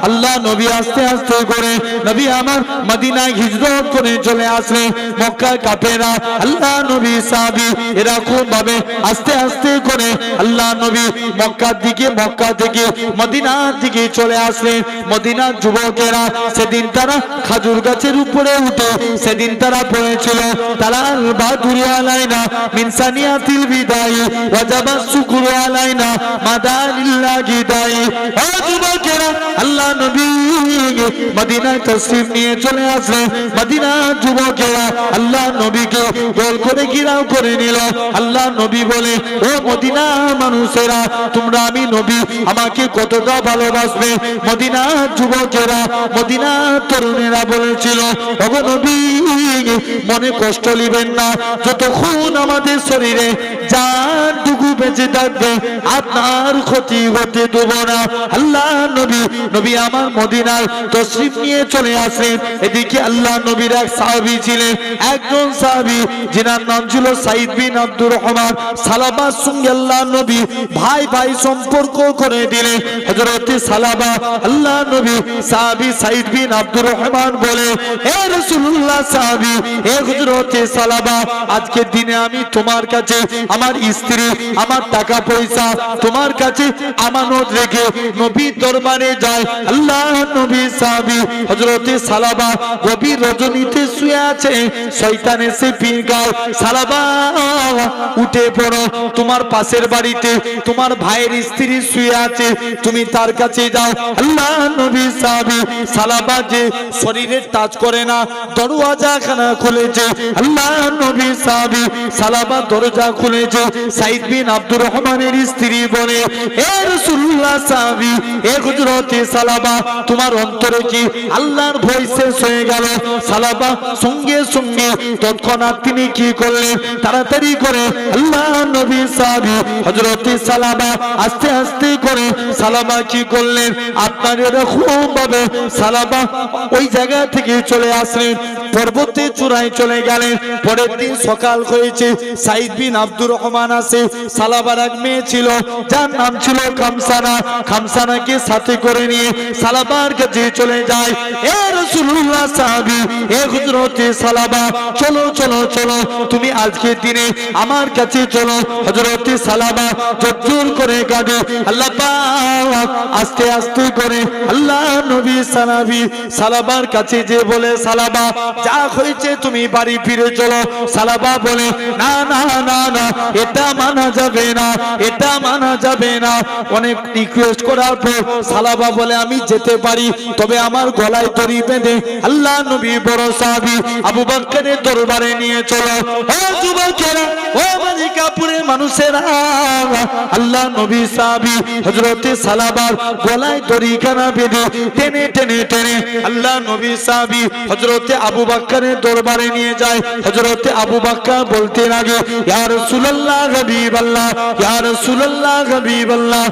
Speaker 1: আল্লাহ নবী আস্তে আস্তে করে নবী আমার মদিনায় হিজরত করে চলে আসলে মক্কার কাফেররা, আল্লাহ নবী সাহাবী এরকম ভাবে আস্তে আস্তে করে আল্লাহ নবী মক্কার দিকে, মক্কা থেকে মদিনার দিকে চলে আসলে মদিনার যুবকেরা সেদিন তারা খাজুর গাছের উপরে উঠে সেদিন তারা পড়েছিল তালাল বাদুরি আলাইনা মিন সানিয়াতিল বিদাই ওয়াজাবা শুকরু আলাইনা মাদালিল্লাহি দাই। ও যুবকেরা, আল্লাহ নবী মদিনায় তাশরীফ নিয়ে চলে আসলে মদিনার যুবকেরা আল্লাহ নবীকে গোল করে ঘিরাও করে নিল। আল্লাহ নবী বলে, ও মদিনা মানুষেরা, তোমরা আমি নবী আমাকে কতটা ভালোবাসবে? মদিনার যুবকেরা, মদিনার তরুণেরা বলেছিল, ওগো নবী মনে কষ্ট নেবেন না, যতক্ষণ আমাদের শরীরে জানটুকু বেঁচে থাকবে আপনার ক্ষতি হতে দেব না। আল্লাহ নবী, নবী আমার মদিনায় তাশরীফ নিয়ে চলে আসেন। এদিকে আল্লাহ নবীর এক সাহাবী ছিলেন, একজন সাহাবী যিনার নাম ছিল সাইদ বিন আব্দুর রহমান। সালাবার সঙ্গে আল্লাহ নবী ভাই ভাই সম্পর্ক করে দিলেন। হযরতে সালাবা আল্লাহ নবী সাহাবী সাইদ বিন আব্দুর রহমান বলে, হে রাসূলুল্লাহ সাহাবী, হে হযরতে সালাবা, আজকের দিনে আমি তোমার কাছে আমার স্ত্রী, আমার টাকা পয়সা তোমার কাছে আমানত রেখে নবীর দরবারে যায়। আল্লাহ নবী সাহাবী হযরতে সালাবা গভীর রজনীতে শুয়ে আছে, শয়তান এসে পিনগায়, সালাবা উঠে পড়ো, তোমার পাশের বাড়িতে তোমার ভাইয়ের স্ত্রী শুয়ে আছে, তুমি তার কাছে যাও। আল্লাহ নবী সাহাবী সালাবা যে শরীরে টাচ করে না, দরওয়াজা খানা খুলেছে। আল্লাহ নবী সাহাবী সালাবা দরজা খুলেছে। সাইদ বিন আব্দুর রহমানের স্ত্রী বলে, এ রাসূলুল্লাহ সাহাবী, এ হযরতে সালাবা, তোমার অন্তরে কি আল্লাহর ভয় শেষ হয়ে গেল? সালাবা সঙ্গে সঙ্গে তৎক্ষণাৎ তিনি কি করলেন, তাড়াতাড়ি করে আল্লাহ নবী সাহাবী হযরতে সালাবা আস্তে আস্তে করে সালাবা কি করলেন, আপনার এরকম ভাবে সালাবা ওই জায়গা থেকে চলে আসলেন, পর্বতের চূড়ায় চলে গেলেন। পরের দিন সকাল হয়েছে, সাইদ বিন আব্দুর রহমান আসে, সালাবার এক মেয়ে ছিল যার নাম ছিল খামসানা, খামসানাকে সাথে করে নিয়ে সালাবার কাছে চলে যায়। এ রাসূলুল্লাহ সাহাবী, এ হযরতে সালাবা, চলো চলো চলো, তুমি আজকের দিনে আমার কাছে চলো। হযরতে সালাবা জোর করে কাঁদে, আল্লাহ পাক আস্তে আস্তে করে আল্লাহ নবী সাহাবী সালাবার কাছে যে বলে, সালাবা যা হয়েছে তুমি বাড়ি ফিরে চলো। সালাবা বলে, না না না না, এটা মানা যাবে না, এটা মানা যাবে না। অনেক রিকোয়েস্ট করার পর সালাবা বলে, আমি যেতে পারি, তবে আমার গলায় দড়ি বেঁধে আল্লাহ নবী বড় সাহাবী আবু বকরের দরবারে নিয়ে চলো। ও যুবকেরা, ও মালিকাপুরের মানুষেরা, আল্লাহ নবী সাহাবী হযরতে সালাবার গলায় দড়ি খানা বেঁধে টেনে টেনে টেনে আল্লাহ নবী সাহাবী হযরতে আবু বকরের দরবারে নিয়ে যায়। হযরতে আবু বকর বলতে লাগে, ইয়া রাসূলুল্লাহ হাবিবাল্লাহ, ইয়া রাসূলুল্লাহ হাবিবাল্লাহ।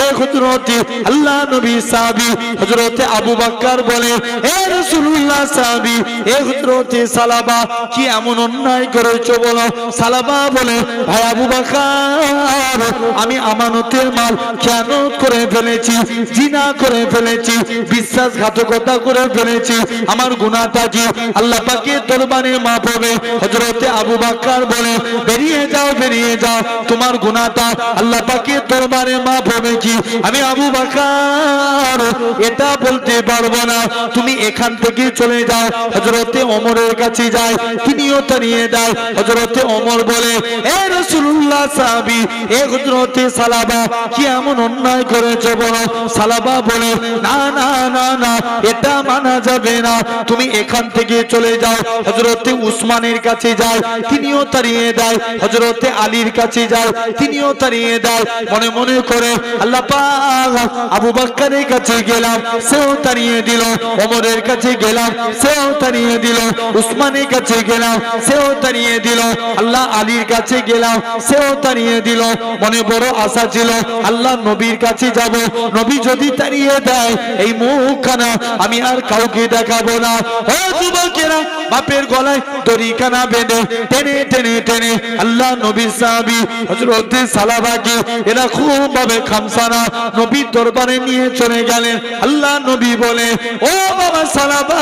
Speaker 1: এ হযরতে আল্লাহ নবী সাহাবী হযরতে আবু বকর বলে, এ রাসূলুল্লাহ সাহাবী, এ হযরতে সালাবা কি এমন অন্যায় করেছো বলো? সালাবা বলে, ভাই আবু বকর, আমি আমানতের মাল খেয়ানত করে ফেলেছি, জিনা করে ফেলেছি, বিশ্বাসঘাতকতা করে ফেলেছি, আমার গুনাহটা কি আল্লাহ পাকের দরবারে মাফ হবে? হযরতে আবু বকর বলে, বেরিয়ে যাও বেরিয়ে যাও, তোমার গুনাহটা আল্লাহ পাকের দরবারে মাফ হবে কি? আমি আবু বকর এটা বলতে পারবো না, তুমি এখান থেকে চলে যাও। হযরতে ওমরের কাছে যায়, তিনিও তাড়িয়ে দেয়। হযরতে ওমর বলে, এ রাসূলুল্লাহ সাহাবী, এ হযরতে সালাবা কি এমন অন্যায় করেছে বলো? সালাবা বলে, না না না না, এটা মানা যাবে না, তুমি এখান থেকে চলে যাও। হযরতে উসমানের কাছে যায়, তিনিও তাড়িয়ে দেয়। হযরতে আলীর কাছে যায়, তিনিও তাড়িয়ে দেয়। মনে মনে করে আল্লাহ পাক আবু বকরের কাছে গেলাম, সেও তাড়িয়ে দিল। ওমরের কাছে গেলাম, সেও তাড়িয়ে দিল। উসমানের কাছে গেলাম, সেও তাড়িয়ে দিল। আল্লাহ আলীর কাছে গেলাম, সেও তাড়িয়ে দিল। মনে বড় আশা ছিল আল্লাহ নবীর কাছে যাব, নবী যদি তাড়িয়ে দেয় এই মুখখানা আমি আর কাউকে দেখাবো না। ও যুবকেরা, বাপের গলায় দড়িখানা বেঁধে টেনে টেনে টেনে আল্লাহ নবীর সাহাবী হযরতে সালাবাকে এরা খুব ভাবে খামসানা নবীর দরবারে নিয়ে চলে গেলেন। আল্লাহ নবী বলে, ও বাবা সালাবা,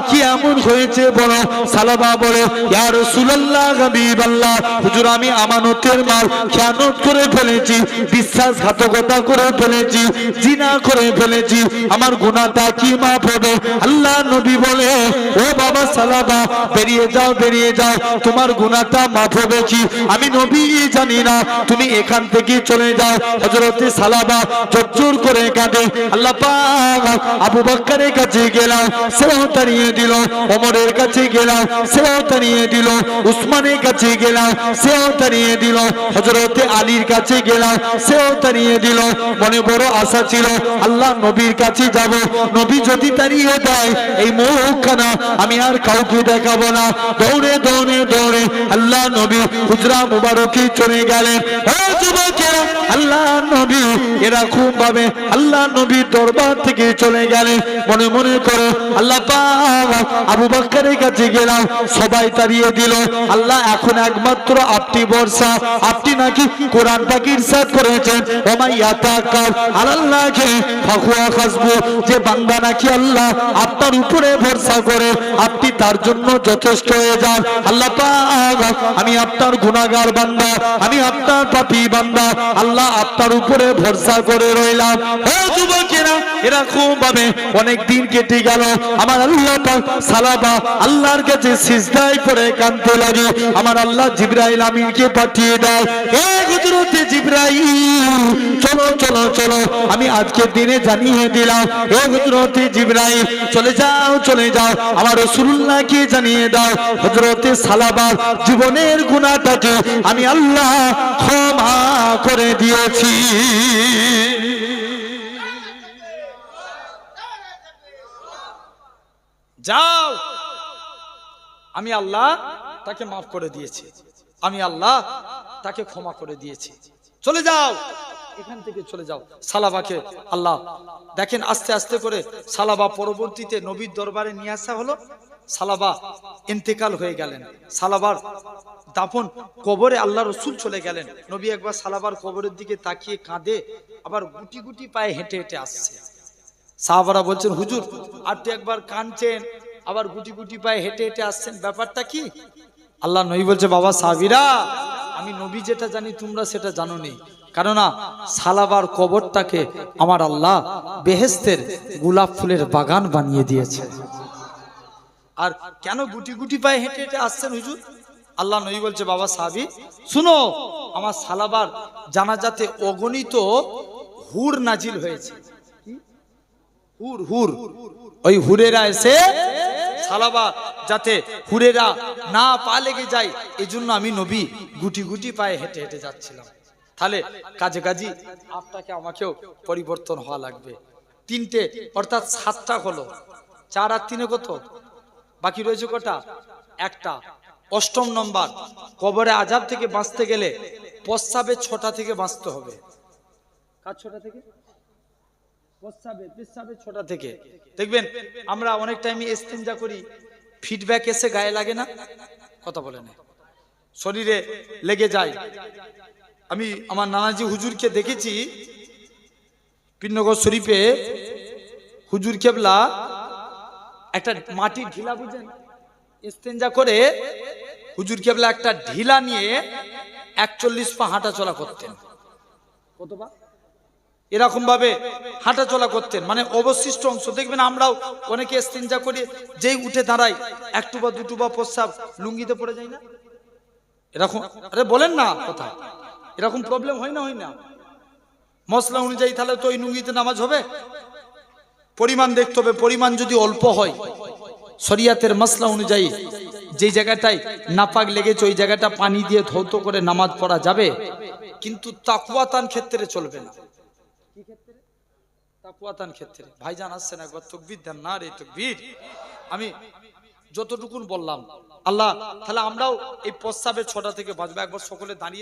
Speaker 1: কি এমন হয়েছে বলো? সালাবা বলে, ইয়া রাসূলুল্লাহ হাবিবাল্লাহ, হুজুর আমি আমানতের মাল খেয়ানত করে ফেলেছি, বিশ্বাসঘাতকতা করে ফেলেছি, জিনা করে ফেলেছি, আমার গুনাহটা কি মাফ হবে? আল্লাহ নবী বলে, ও বাবা সালাবা, বেরিয়ে যাও বেরিয়ে যাও, তোমার গুনাহটা মাফ হবে কি? আমি নবী জানি না, তুমি এখান থেকে চলে যাও। হযরতে সালাবা জোর করে কাঁদে। আল্লাহ পাক আবু বকরের কাছে গেলাম, সেও তাড়িয়ে দিল। ওমরের কাছে গেলাম, সেও তাড়িয়ে দিল। উসমানের কাছে গেলাম, সেও তাড়িয়ে দিল। হযরতে আলীর কাছে গেলাম, সেও তাড়িয়ে দিল। মনে বড় আশা ছিল আল্লাহ নবীর কাছে যাব, নবী যদি তাড়িয়ে দেয় এই মুখখানা আমি আর কাউকে দেখাবো না। দৌড়ে দৌড়ে দৌড়ে আল্লাহ নবী হুজরা মুবারকে চলে গেলেন। ও যুবকেরা, আল্লাহ নবী এরকম ভাবে আল্লাহ নবীর দরবার থেকে চলে গেলেন। মনে মনে করে আল্লাহ পাক আবু বকরের কাছে গেলাম, সবাই তাড়িয়ে দিল। আল্লাহ এখন একমাত্র আপনি ভরসা, আপনি নাকি কোরআন পাক ইরশাদ করেছেন, ওমাই ইয়াতাকাল আলাল্লাহি ফাহুয়া হাসবু, যে বান্দা নাকি আল্লাহ আপনার উপরে ভরসা করে আপনি তার জন্য যথেষ্ট হয়ে যান। আল্লাহ পাক, আমি আপনার গুনাহগার বান্দা, আমি আপনার পাপী বান্দা, আল্লাহ আপনার উপরে ভরসা করে রইলাম। ও যুবকেরা, এরকম ভাবে অনেক দিন কেটে গেল। আমার আল্লাহ পাক সালাবা আল্লাহর কাছে সিজদায় পড়ে কাঁদতে লাগে। আমার আল্লাহ জিবরাইল আমিনকে পাঠিয়ে দেয়, এ হযরতে জিবরাইল, চলো চলো চলো, আমি আজকের দিনে জানিয়ে দিলাম, এ হযরতে জিবরাইল, চলে যাও চলে যাও, আমার রাসূলুল্লাহকে জানিয়ে দাও, হযরতে সালাবার জীবনের গুনাহটাকে আমি আল্লাহ ক্ষমা করে দিয়েছি। যাও, আমি আল্লাহ তাকে মাফ করে দিয়েছি, আমি আল্লাহ তাকে ক্ষমা করে দিয়েছি, চলে যাও, এখান থেকে চলে যাও। সালাবাকে আল্লাহ দেখেন আস্তে আস্তে করে সালাবা পরবর্তীতে নবীর দরবারে নিয়ে আসা হলো। সালাবা ইন্তেকাল হয়ে গেলেন। সালাবার দাফন কবরে আল্লাহ রসুল চলে গেলেন। নবী একবার সালাবার কবরের দিকে তাকিয়ে কাঁদে, আবার গুটি গুটি পায়ে হেঁটে হেঁটে আসছে। সাহাবারা বলছেন, হুজুর আপনি একবার কাঁদছেন, আবার গুটি গুটি পায়ে হেঁটে হেঁটে আসছেন, ব্যাপারটা কি? আল্লাহ নবী বলছে, বাবা সাহাবীরা, আমি নবী যেটা জানি তোমরা সেটা জানো নি। কেননা সালাবার কবরটাকে আমার আল্লাহ বেহেশতের গোলাপ ফুলের বাগান বানিয়ে দিয়েছে। আর কেন গুটি গুটি পায়ে হেঁটে হেঁটে আসছেন হুজুর? আল্লাহ নবী বলছে, বাবা সাহাবী শুনো, আমার সালাবার জানাজাতে অগণিত হুর নাজিল হয়েছে। হুর হুর, ওই হুরেরা এসে সালাবা যাতে হুরেরা না পা লেগে যায়, এই জন্য আমি নবী গুটি গুটি পায়ে হেঁটে হেঁটে যাচ্ছিলাম। তাহলে কাজে কাজী আপনাকে আমাকেও পরিবর্তন হওয়া লাগবে। তিনটে অর্থাৎ 7টা হলো, 4 আর 3 কত বাকি রয়েছে? কটা? একটা। 8ম নম্বর, কবরে আযাব থেকে বাঁচতে গেলে প্রস্রাবে 6টা থেকে বাঁচতে হবে। কার 6টা থেকে? পেশাবে 6টা থেকে। দেখবেন আমরা অনেক টাইমে ইস্তেঞ্জা করি, ফিডব্যাক এসে গায়ে লাগে না, কথা বলে না, শরীরে লেগে যায়। আমি আমার নানাজি হুজুরকে দেখেছি পীরনগর শরীফে, হুজুর কেবলা একটা মাটির ঢিলা, বুঝেন, ইস্তেঞ্জা করে হুজুর কেবলা একটা ঢিলা নিয়ে 41 পা হাঁটা চলা করতেন। কত পা? এরকম ভাবে হাঁটা চলা করতেন। মানে অবশিষ্ট অংশ দেখবেন আমরাও অনেকে ইস্তেঞ্জা করি, যেই উঠে দাঁড়াই 1 বা 2 বা প্রস্রাব লুঙ্গিতে পড়ে যায় না, এরকম। আরে বলেন না কথা, এরকম প্রবলেম হয় না? হয় না? মশলা অনুযায়ী তাহলে তো ওই লুঙ্গিতে নামাজ হবে? পরিমাণ দেখতে হবে, পরিমাণ যদি অল্প হয়, শরিয়াতের মশলা অনুযায়ী যে জায়গাটায় নাপাক লেগেছে ওই জায়গাটা পানি দিয়ে ধৌত করে নামাজ পড়া যাবে, কিন্তু তাকওয়াতান ক্ষেত্রে চলবে না। কি ক্ষেত্রে? তাকওয়াতান ক্ষেত্রে। ভাইজান আসছেন, একবার তাকবীর দেন না রে, তাকবীর। আমি যতটুকুন বললাম, আল্লাহ তাহলে আমরাও এই প্রস্রাবের 6টা থেকে বাঁচবো। একবার সকলে দাঁড়িয়ে